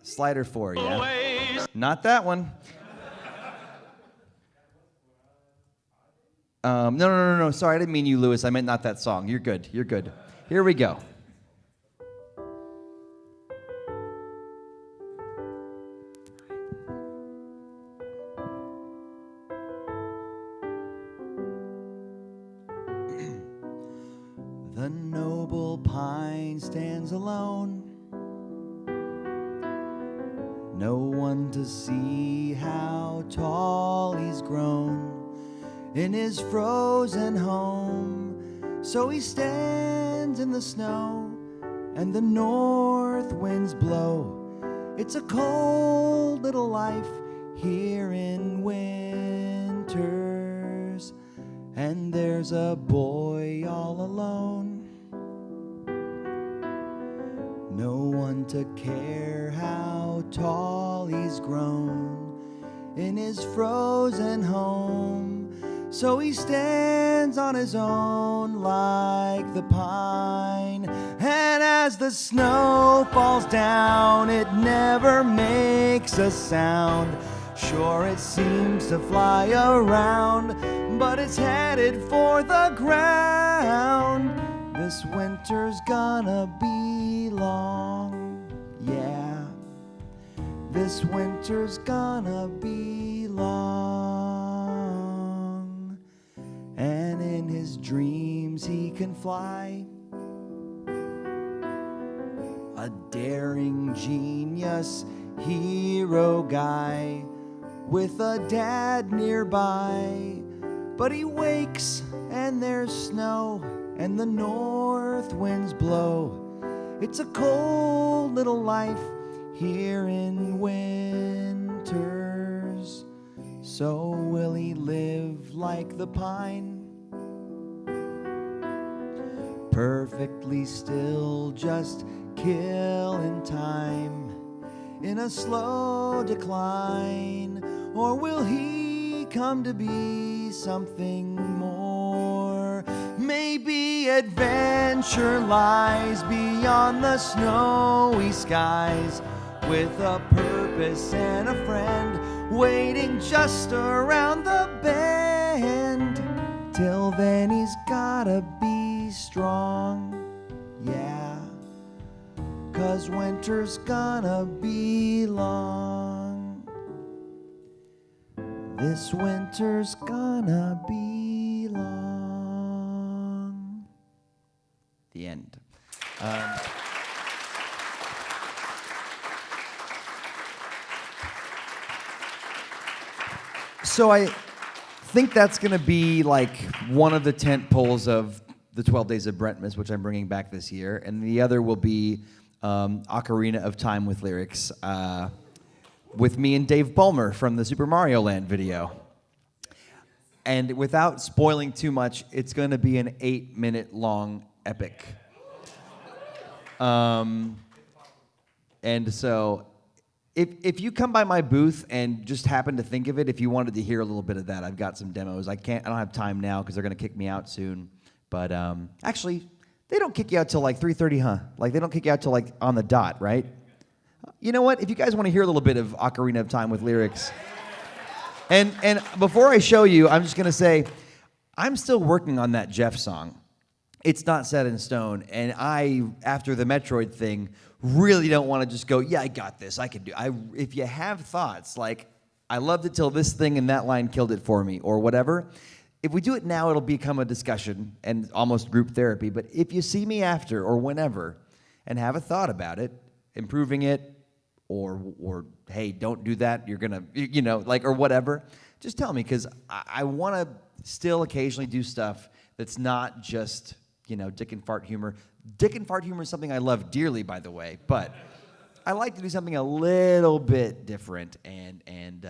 Slider 4, yeah. Not that one. No. Sorry, I didn't mean you, Lewis. I meant not that song. You're good. You're good. Here we go. The noble pine stands alone, no one to see how tall he's grown in his frozen home. So he stands in the snow and the north winds blow. It's a cold little life here in winters, and there's a boy all alone, no one to care how tall he's grown in his frozen home. So he stands on his own like the pine, and as the snow falls down, it never makes a sound. Sure, it seems to fly around, but it's headed for the ground. This winter's gonna be long, yeah. This winter's gonna be long. And in his dreams he can fly, a daring genius, hero guy, with a dad nearby. But he wakes and there's snow and the north winds blow. It's a cold little life here in winters. So will he live like the pine, perfectly still, just kill in time, in a slow decline? Or will he come to be something more? Maybe adventure lies beyond the snowy skies, with a purpose and a friend waiting just around the bend. Till then he's gotta be strong, yeah, 'cause winter's gonna be long. This winter's gonna be long. The end. So I think that's going to be like one of the tent poles of the 12 Days of Brentmas, which I'm bringing back this year. And the other will be Ocarina of Time with lyrics with me and Dave Ballmer from the Super Mario Land video. And without spoiling too much, it's going to be an 8-minute long epic. And so if you come by my booth and just happen to think of it, if you wanted to hear a little bit of that, I've got some demos. I don't have time now because they're going to kick me out soon. But actually, they don't kick you out till like 3:30, huh? Like they don't kick you out till like on the dot, right? You know what? If you guys want to hear a little bit of Ocarina of Time with lyrics. And before I show you, I'm just going to say, I'm still working on that Jeff song. It's not set in stone. And I, after the Metroid thing, really don't want to just go, yeah, I got this. I can do it. If you have thoughts like, I loved it till this thing and that line killed it for me, or whatever, if we do it now, it'll become a discussion and almost group therapy. But if you see me after or whenever and have a thought about it, improving it, or hey, don't do that, you're gonna, or whatever, just tell me, because I want to still occasionally do stuff that's not just, dick and fart humor. Dick and fart humor is something I love dearly, by the way, but I like to do something a little bit different, and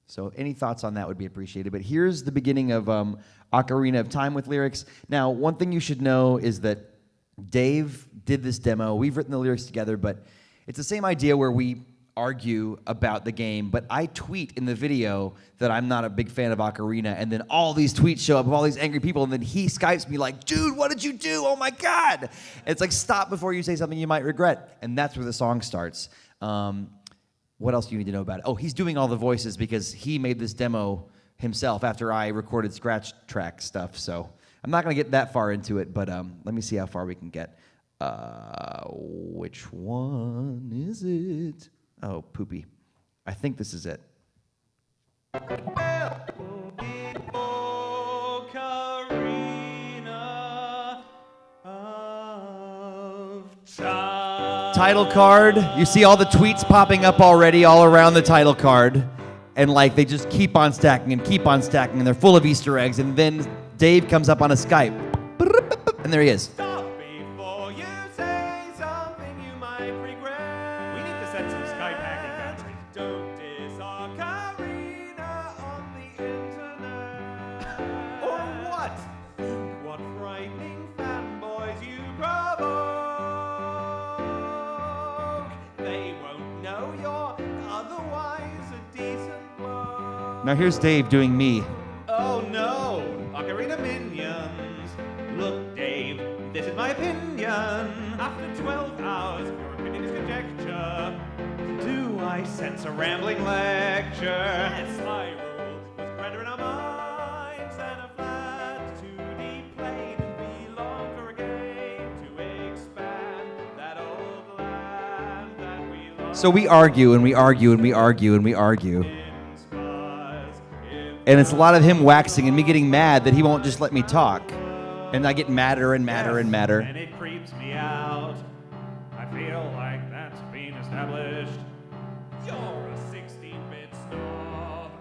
so any thoughts on that would be appreciated. But here's the beginning of Ocarina of Time with lyrics. Now, one thing you should know is that Dave did this demo. We've written the lyrics together, but it's the same idea where we argue about the game, but I tweet in the video that I'm not a big fan of Ocarina, and then all these tweets show up of all these angry people, and then he Skypes me like, dude, what did you do? Oh my God. And it's like, stop before you say something you might regret. And that's where the song starts. What else do you need to know about it? Oh, he's doing all the voices because he made this demo himself after I recorded scratch track stuff. So I'm not going to get that far into it, but let me see how far we can get. Which one is it? Oh, poopy. I think this is it. Ocarina of Time. Title card. You see all the tweets popping up already all around the title card. And like they just keep on stacking and keep on stacking, and they're full of Easter eggs. And then Dave comes up on a Skype. And there he is. Stop before you say something you might regret. We need to set some Skype hacking boundaries. Don't diss Ocarina on the internet. Or what? Think what frightening fanboys you provoke. They won't know you're otherwise a decent bloke. Now here's Dave doing me. Oh no, Ocarina minions. Look, Dave, this is my opinion. After 12 hours, your opinion is conjecture. Do I sense a rambling lecture? Yes, I rule with grandeur in our minds and a flat 2D plane. We long for a game to expand that old land that we love. So we argue and we argue and we argue and we argue. And it's a lot of him waxing and me getting mad that he won't just let me talk. And I get madder and madder and madder. And it creeps me out. I feel like that's been established. You're a 16-bit snob.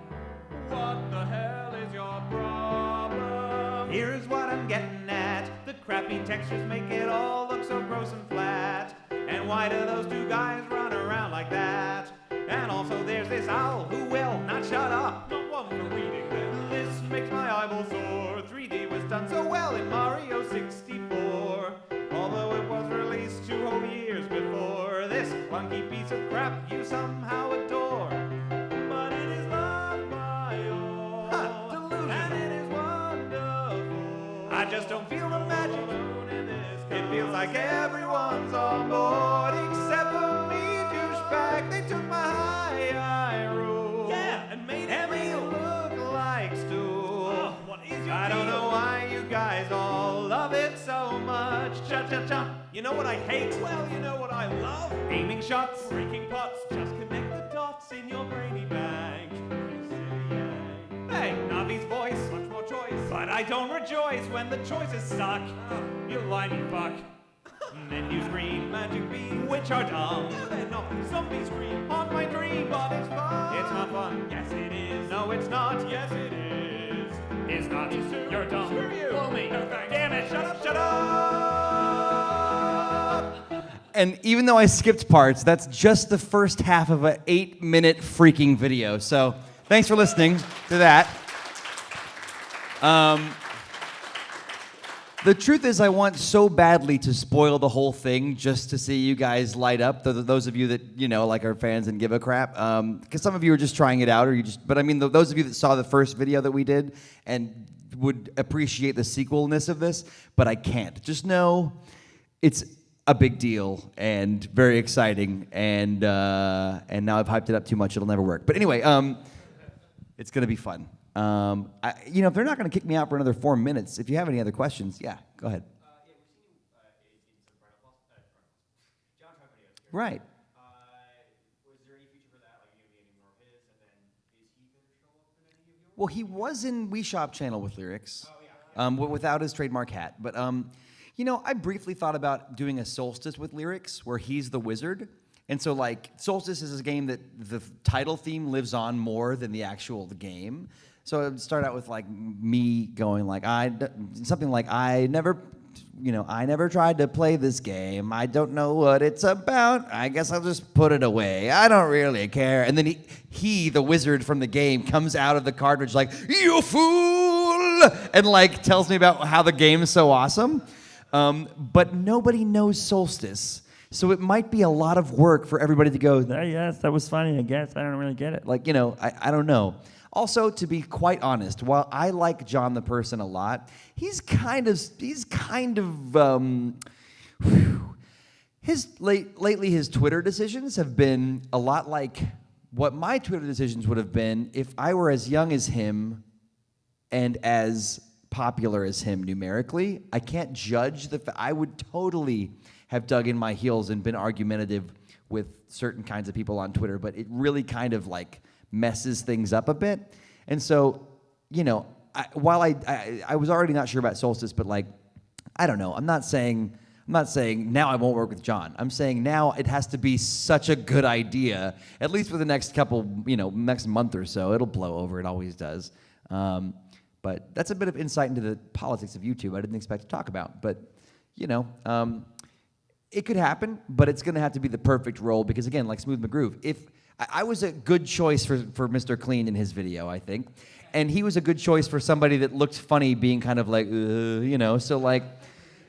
What the hell is your problem? Here's what I'm getting at. The crappy textures make it all look so gross and flat. And why do those two guys run around like that? And also there's this owl who will not shut up. Not one for reading them. This makes my eyeballs sore. 3D was done so well in Mario 64. Although it was released 2 whole years before. This clunky piece of crap you somehow adore. But it is loved by all. Delusional. And it is wonderful. I just don't feel the magic. It feels like everyone's on board except for me, douchebag. They took my high rule. Yeah, and made me look like stool. What is your I don't know why you guys all love it so much. Cha-cha-cha. You know what I hate? Well, you know what I love? Aiming shots, breaking pots. Just connect the dots in your brainy bank. Hey, Navi's voice, much more choice. But I don't rejoice when the choices suck. You limey fuck. Then you scream magic beans, which are dumb. No, they're not. Zombie scream on my dream, but it's fun. It's not fun. Yes, it is. No, it's not. Yes, it is. It's not. You're dumb. Screw you. Blow me. No, thanks. Damn it. Shut up. Shut up. And even though I skipped parts, that's just the first half of an 8-minute freaking video. So thanks for listening to that. The truth is I want so badly to spoil the whole thing just to see you guys light up, those of you that, you know, like are fans and give a crap. Because some of you are just trying it out, or you just, but I mean, those of you that saw the first video that we did and would appreciate the sequelness of this, but I can't. Just know it's a big deal and very exciting, and now I've hyped it up too much, it'll never work. But anyway, it's gonna be fun. You know, if they're not going to kick me out for another 4 minutes, if you have any other questions, yeah, go ahead. Yeah, we've seen you in some Brentalfloss, John Trump videos. Right. Was there any future for that? Like, are you going to be any more of his? And then, is he going to show up in any of yours? Well, he was in We Shop channel with lyrics, without his trademark hat. But, you know, I briefly thought about doing a Solstice with lyrics where he's the wizard. And so, like, Solstice is a game that the title theme lives on more than the actual game. So it would start out with like me going like something like I never tried to play this game. I don't know what it's about. I guess I'll just put it away. I don't really care. And then he the wizard from the game comes out of the cartridge like, you fool, and like tells me about how the game is so awesome. But nobody knows Solstice. So it might be a lot of work for everybody to go, yes, that was funny, I guess. I don't really get it. Like, I don't know. Also, to be quite honest, while I like John the person a lot, he's kind of lately his Twitter decisions have been a lot like what my Twitter decisions would have been if I were as young as him and as popular as him numerically. I can't judge I would totally have dug in my heels and been argumentative with certain kinds of people on Twitter, but it really kind of like messes things up a bit. And so, while I was already not sure about Solstice, but like, I don't know. I'm not saying now I won't work with John. I'm saying now it has to be such a good idea, at least for the next next month or so. It'll blow over. It always does. But that's a bit of insight into the politics of YouTube I didn't expect to talk about. But, it could happen, but it's going to have to be the perfect role because, again, like Smooth McGroove, if I was a good choice for Mr. Clean in his video, I think. And he was a good choice for somebody that looked funny being kind of like, so like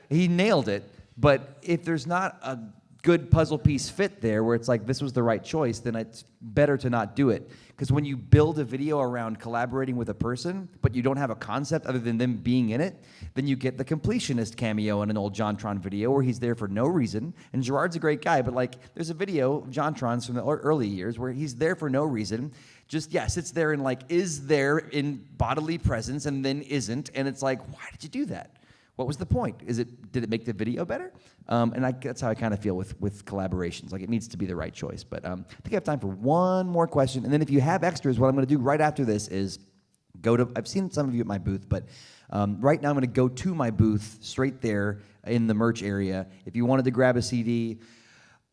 he nailed it. But if there's not a good puzzle piece fit there where it's like this was the right choice, then it's better to not do it. Because when you build a video around collaborating with a person, but you don't have a concept other than them being in it, then you get the completionist cameo in an old JonTron video where he's there for no reason. And Gerard's a great guy, but like there's a video of JonTron's from the early years where he's there for no reason. Just, sits there and like is there in bodily presence and then isn't. And it's like, why did you do that? What was the point? Did it make the video better? That's how I kind of feel with collaborations. Like it needs to be the right choice. But I think I have time for one more question. And then if you have extras, what I'm going to do right after this is I've seen some of you at my booth, but right now I'm going to go to my booth straight there in the merch area. If you wanted to grab a CD,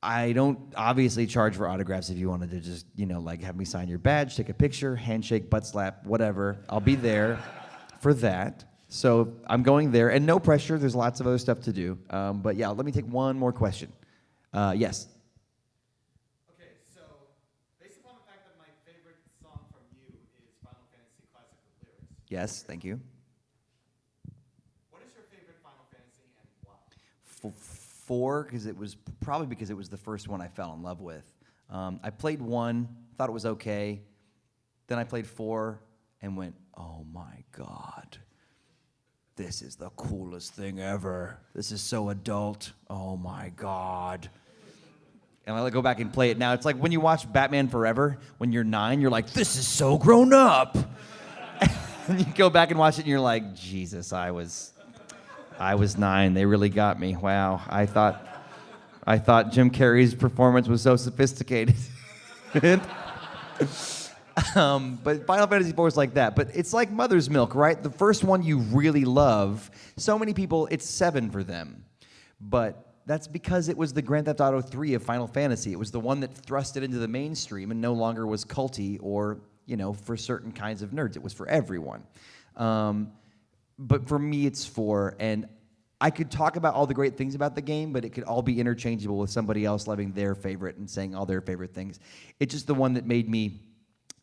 I don't obviously charge for autographs. If you wanted to just, like have me sign your badge, take a picture, handshake, butt slap, whatever, I'll be there for that. So I'm going there, and no pressure. There's lots of other stuff to do. But yeah, let me take one more question. Yes. Okay, so based upon the fact that my favorite song from you is Final Fantasy Classic with lyrics. Yes, thank you. What is your favorite Final Fantasy and why? 4, because it was the first one I fell in love with. I played 1, thought it was okay. Then I played 4 and went, oh my God. This is the coolest thing ever. This is so adult. Oh my God. And I go back and play it now. It's like when you watch Batman Forever, when you're 9, you're like, this is so grown up. And you go back and watch it and you're like, Jesus, I was 9. They really got me. Wow. I thought Jim Carrey's performance was so sophisticated. But Final Fantasy IV is like that. But it's like Mother's Milk, right? The first one you really love. So many people, it's 7 for them. But that's because it was the Grand Theft Auto 3 of Final Fantasy. It was the one that thrust it into the mainstream and no longer was culty or, for certain kinds of nerds. It was for everyone. But for me, it's 4. And I could talk about all the great things about the game, but it could all be interchangeable with somebody else loving their favorite and saying all their favorite things. It's just the one that made me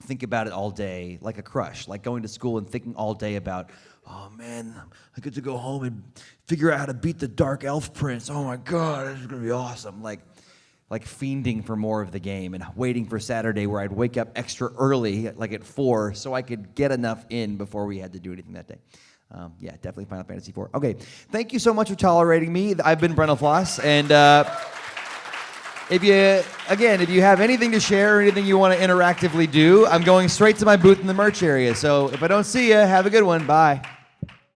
think about it all day, like a crush, like going to school and thinking all day about, oh man, I get to go home and figure out how to beat the Dark Elf Prince. Oh my God, this is gonna be awesome. Like fiending for more of the game and waiting for Saturday where I'd wake up extra early, like at 4, so I could get enough in before we had to do anything that day. Yeah, definitely Final Fantasy IV. Okay, thank you so much for tolerating me. I've been Brentalfloss, and if you have anything to share or anything you want to interactively do, I'm going straight to my booth in the merch area. So if I don't see you, have a good one. Bye.